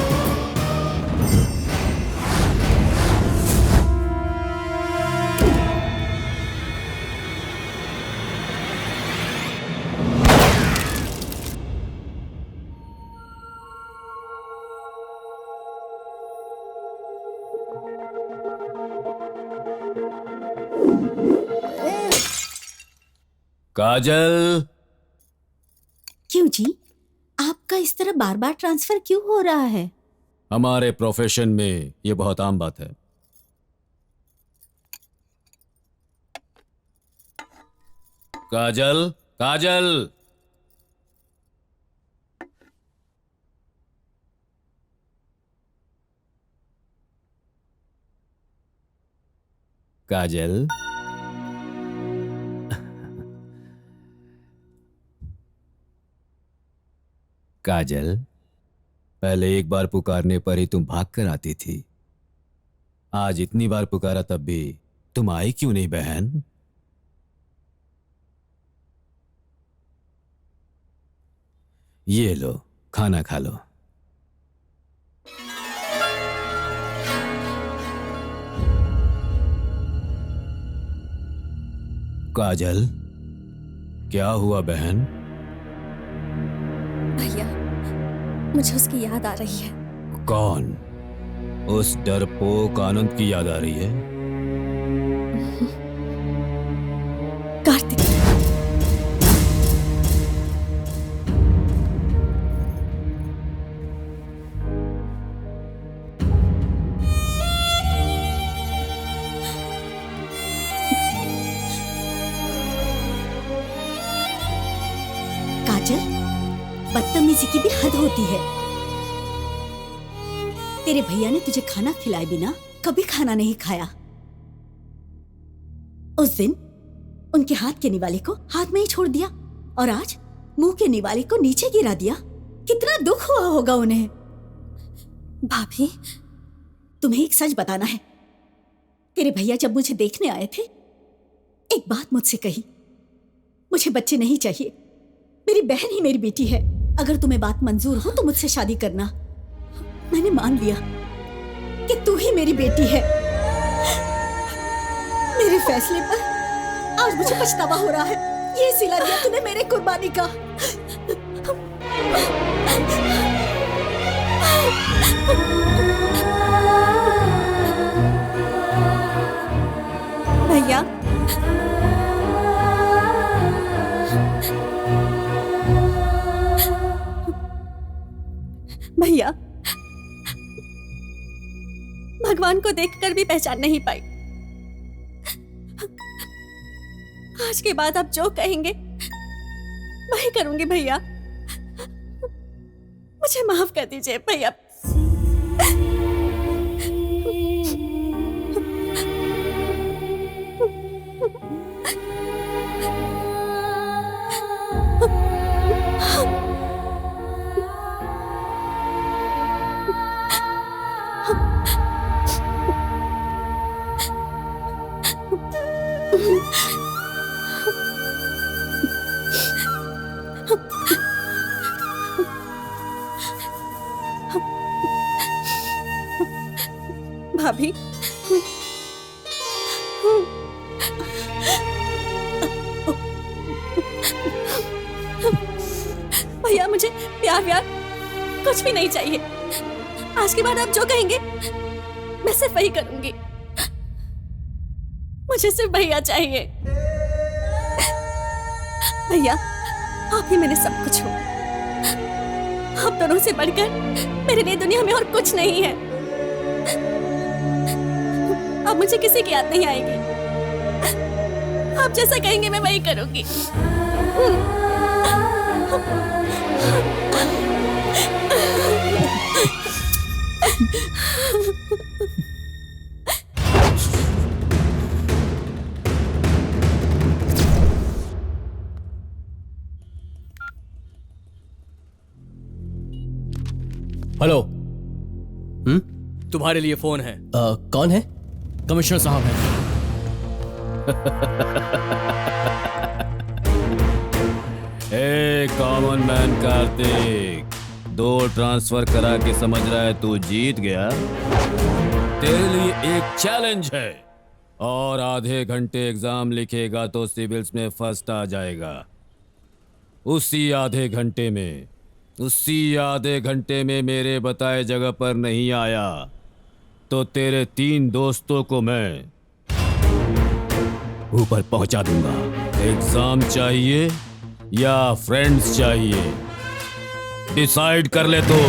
काजल। क्यों जी? आपका इस तरह बार बार ट्रांसफर क्यों हो रहा है? हमारे प्रोफेशन में ये बहुत आम बात है। काजल, काजल। काजल। काजल, पहले एक बार पुकारने पर ही तुम भाग कर आती थी। आज इतनी बार पुकारा तब भी तुम आई क्यों नहीं बहन? ये लो, खाना खा लो। काजल, क्या हुआ बहन? भैया, मुझे उसकी याद आ रही है। कौन? उस डरपोक आनंद की याद आ रही है? कार्तिक। काजल, बदतमीजी की भी हद होती है। तेरे भैया ने तुझे खाना खिलाए बिना कभी खाना नहीं खाया। उस दिन उनके हाथ के निवाले को हाथ में ही छोड़ दिया और आज मुंह के निवाले को नीचे गिरा दिया। कितना दुख हुआ होगा उन्हें। भाभी, तुम्हें एक सच बताना है। तेरे भैया जब मुझे देखने आए थे, एक बात मुझसे कही, मुझे बच्चे नहीं चाहिए, मेरी बहन ही मेरी बेटी है। अगर तुम्हें बात मंजूर हो तो मुझसे शादी करना। मैंने मान लिया कि तू ही मेरी बेटी है। मेरे फैसले पर आज मुझे पछतावा हो रहा है। ये सिला दिया तूने मेरे कुर्बानी का। भैया, भैया, भगवान को देखकर भी पहचान नहीं पाई। आज के बाद आप जो कहेंगे वही करूंगी भैया। मुझे माफ कर दीजिए भैया। भाभी, भैया मुझे प्यार व्यार कुछ भी नहीं चाहिए। आज के बाद आप जो कहेंगे मैं सिर्फ वही करूंगी। मुझे सिर्फ भैया चाहिए। भैया, आप ही मेरे सब कुछ हो। आप दोनों से बढ़कर मेरे लिए दुनिया में और कुछ नहीं है। अब मुझे किसी की याद नहीं आएगी। आप जैसा कहेंगे मैं वही करूंगी। हेलो। तुम्हारे लिए फोन है। कौन है? कमिश्नर साहब हैं। ए कॉमन मैन कार्तिक, 2 ट्रांसफर करा के समझ रहा है तू जीत गया? तेरे लिए एक चैलेंज है और आधे घंटे एग्जाम लिखेगा तो सिविल्स में फर्स्ट आ जाएगा। उसी आधे घंटे में मेरे बताए जगह पर नहीं आया तो तेरे 3 दोस्तों को मैं ऊपर पहुंचा दूंगा। एग्जाम चाहिए या फ्रेंड्स चाहिए? डिसाइड कर ले तो।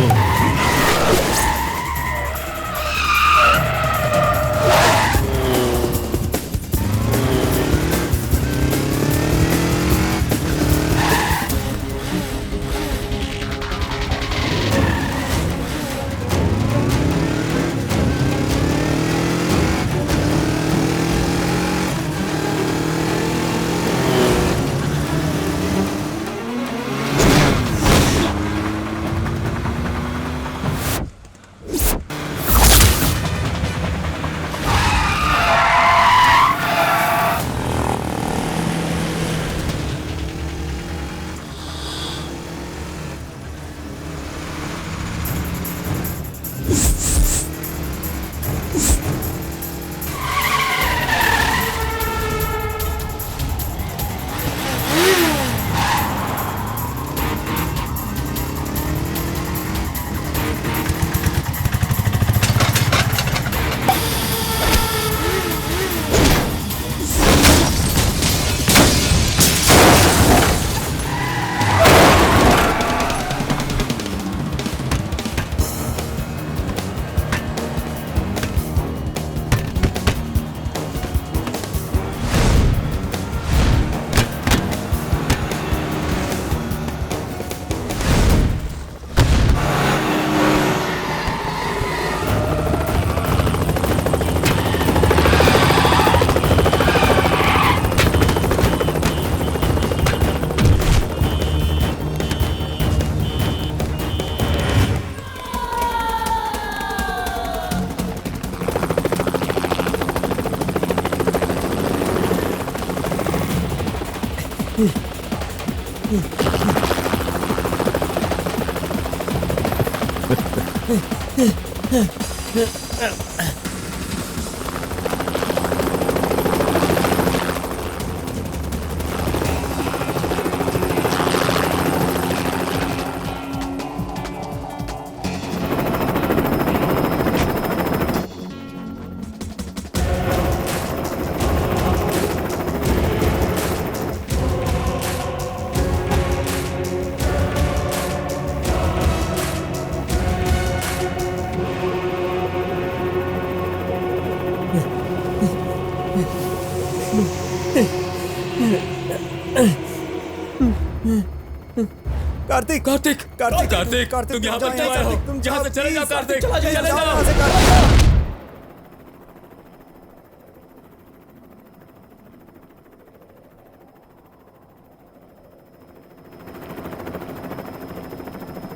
कार्तिक कार्तिक कार्तिक कार्तिक कार्तिक तुम यहाँ जाओ, पर क्यों आए हो? तुम यहाँ से चले जाओ कार्तिक, चले चले जाओ जाओ। यहाँ से, Kartik.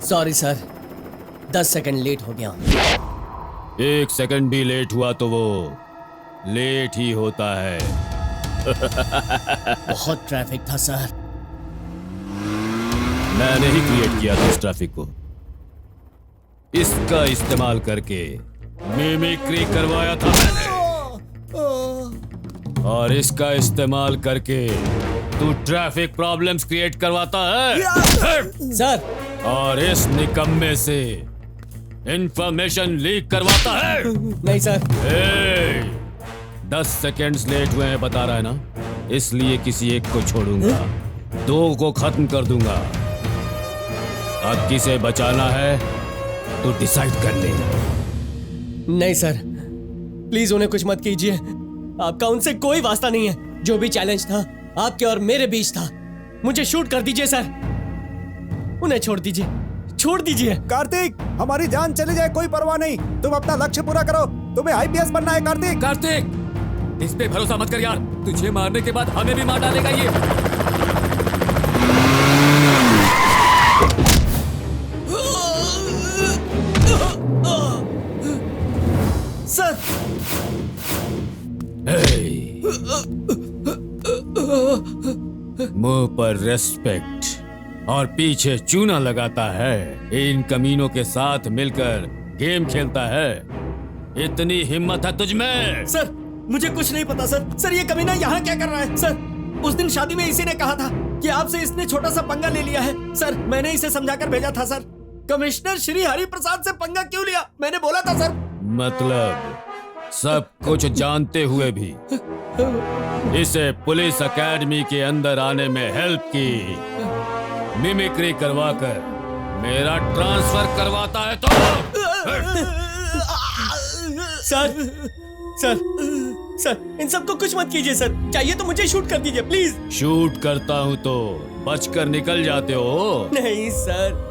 Sorry sir, 10 second late हो गया। 1 सेकंड भी लेट हुआ तो वो लेट ही होता है। बहुत ट्रैफिक था सर। मैंने ही क्रिएट किया था इस ट्रैफिक को। इसका इस्तेमाल करके मिमिक्री करवाया था मैंने, और इसका इस्तेमाल करके तू ट्रैफिक प्रॉब्लम्स क्रिएट करवाता है सर। और इस निकम्मे से इंफॉर्मेशन लीक करवाता है। नहीं सर। 10 सेकेंड्स लेट हुए हैं बता रहा है ना, इसलिए किसी एक को छोड़ूंगा, 2 को खत्म कर दूंगा। अब किसे बचाना है तो डिसाइड कर ले। नहीं सर, प्लीज उन्हें कुछ मत कीजिए। आपका उनसे कोई वास्ता नहीं है। जो भी चैलेंज था आपके और मेरे बीच था। मुझे शूट कर दीजिए सर, उन्हें छोड़ दीजिए, छोड़ दीजिए। कार्तिक, हमारी जान चली जाए कोई परवाह नहीं, तुम अपना लक्ष्य पूरा करो। तुम्हें आईपीएस बनना है कार्तिक। कार्तिक, इस पे भरोसा मत कर यार, तुझे मारने के बाद हमें भी मार डालेगा ये। सर। मुंह पर रेस्पेक्ट और पीछे चूना लगाता है। इन कमीनों के साथ मिलकर गेम खेलता है। इतनी हिम्मत है तुझ में? सर, मुझे कुछ नहीं पता सर। सर, ये कमीना यहाँ क्या कर रहा है? सर, उस दिन शादी में इसी ने कहा था कि आपसे इसने छोटा सा पंगा ले लिया है। सर, मैंने इसे समझाकर भेजा था सर। कमिश्नर श्री हरि प्रसाद से पंगा क्यों लिया? मैंने बोला था सर। मतलब सब कुछ जानते हुए भी इसे पुलिस एकेडमी के अंदर आने में हेल्प की, मिमिक्री करवाकर मेरा ट्रांसफर करवाता है तो? सर, सर, सर, इन सबको कुछ मत कीजिए सर। चाहिए तो मुझे शूट कर दीजिए प्लीज। शूट करता हूँ तो बचकर निकल जाते हो? नहीं सर,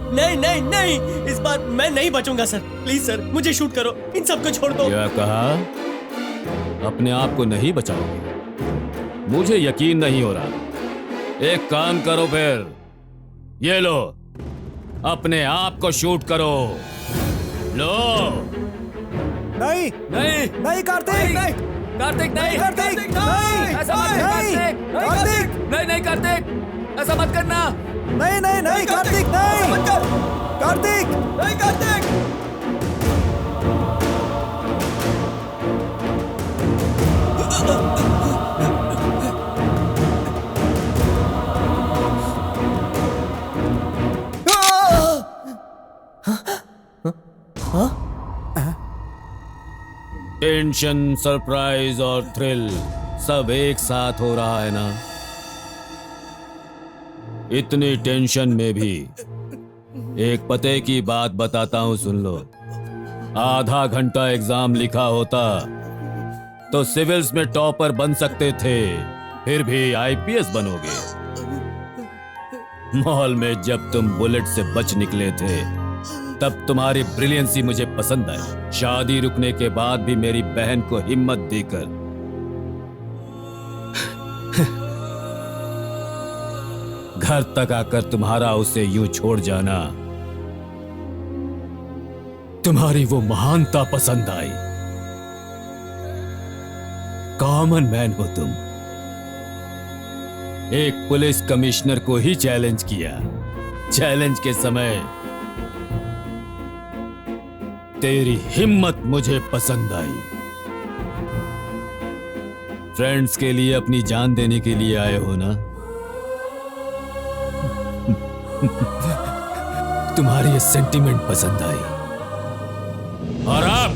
नहीं नहीं नहीं, इस बार मैं नहीं बचूंगा सर। प्लीज सर, मुझे शूट करो, इन सबको छोड़ दो। क्या कहा? अपने आप को नहीं बचाओगे? मुझे यकीन नहीं हो रहा। एक काम करो फिर, ये लो, अपने आप को शूट करो। लो। नहीं नहीं नहीं कार्तिक, नहीं कार्तिक, नहीं कार्तिक, नहीं ऐसा मत कर कार्तिक, कार्तिक, नहीं नहीं कार्तिक, ऐसा मत करना। नहीं नहीं नहीं कार्तिक, नहीं कार्तिक, नहीं कार्तिक। टेंशन, सरप्राइज और थ्रिल सब एक साथ हो रहा है ना। इतनी टेंशन में भी एक पते की बात बताता हूं, सुन लो। आधा घंटा एग्जाम लिखा होता तो सिविल्स में टॉपर बन सकते थे, फिर भी आईपीएस बनोगे। मॉल में जब तुम बुलेट से बच निकले थे तब तुम्हारी ब्रिलियंसी मुझे पसंद आई। शादी रुकने के बाद भी मेरी बहन को हिम्मत देकर घर तक आकर तुम्हारा उसे यूं छोड़ जाना, तुम्हारी वो महानता पसंद आई। कॉमन मैन हो तुम, एक पुलिस कमिश्नर को ही चैलेंज किया। चैलेंज के समय तेरी हिम्मत मुझे पसंद आई। फ्रेंड्स के लिए अपनी जान देने के लिए आए हो ना? तुम्हारी ये सेंटिमेंट पसंद आई। और आप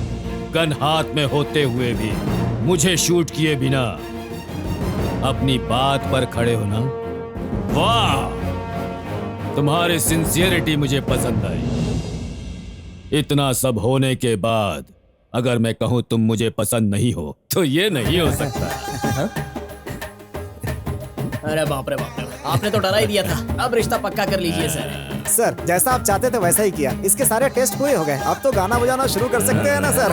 गन हाथ में होते हुए भी मुझे शूट किए बिना अपनी बात पर खड़े हो ना? वाह, तुम्हारी सिंसियरिटी मुझे पसंद आई। इतना सब होने के बाद अगर मैं कहूं तुम मुझे पसंद नहीं हो तो ये नहीं हो सकता। अरे बाप रे बाप रे, आपने तो डरा ही दिया था। अब रिश्ता पक्का कर लीजिए सर। सर जैसा आप चाहते थे वैसा ही किया। इसके सारे टेस्ट पूरे हो गए, अब तो गाना बजाना शुरू कर सकते हैं ना सर।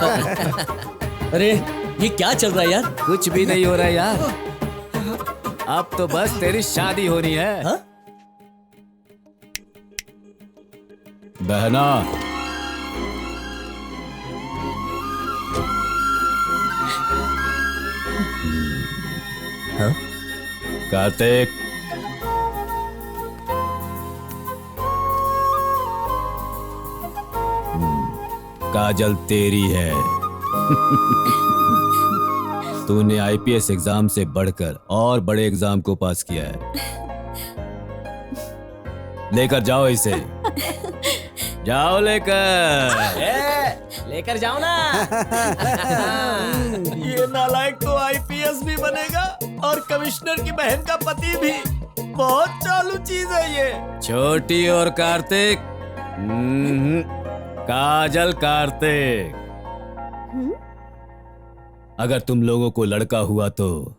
अरे ये क्या चल रहा है यार? कुछ भी नहीं हो रहा यार, अब तो बस तेरी शादी होनी है। हा? बहना, हाँ? कार्तिक, काजल तेरी है। तूने आईपीएस एग्जाम से बढ़कर और बड़े एग्जाम को पास किया है। लेकर जाओ इसे, जाओ लेकर जाओ ना। ये नालायक तो आईपीएस भी बनेगा और कमिश्नर की बहन का पति भी। बहुत चालू चीज है ये। छोटी और कार्तिक, काजल कार्तिक, अगर तुम लोगों को लड़का हुआ तो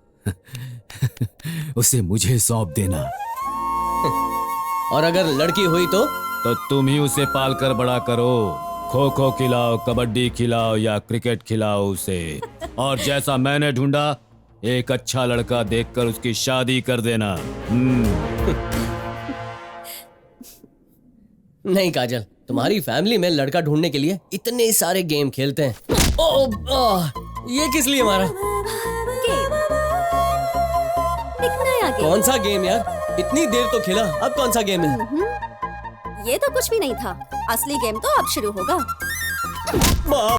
उसे मुझे सौंप देना, और अगर लड़की हुई तो तुम ही उसे पाल कर बड़ा करो। खो खो खिलाओ, कबड्डी खिलाओ या क्रिकेट खिलाओ उसे। और जैसा मैंने ढूंढा, एक अच्छा लड़का देखकर उसकी शादी कर देना। नहीं काजल, तुम्हारी फैमिली में लड़का ढूंढने के लिए इतने सारे गेम खेलते हैं। ये किस लिए मारा? कौन सा गेम यार? इतनी देर तो खेला, अब कौन सा गेम है? ये तो कुछ भी नहीं था। असली गेम तो अब शुरू होगा।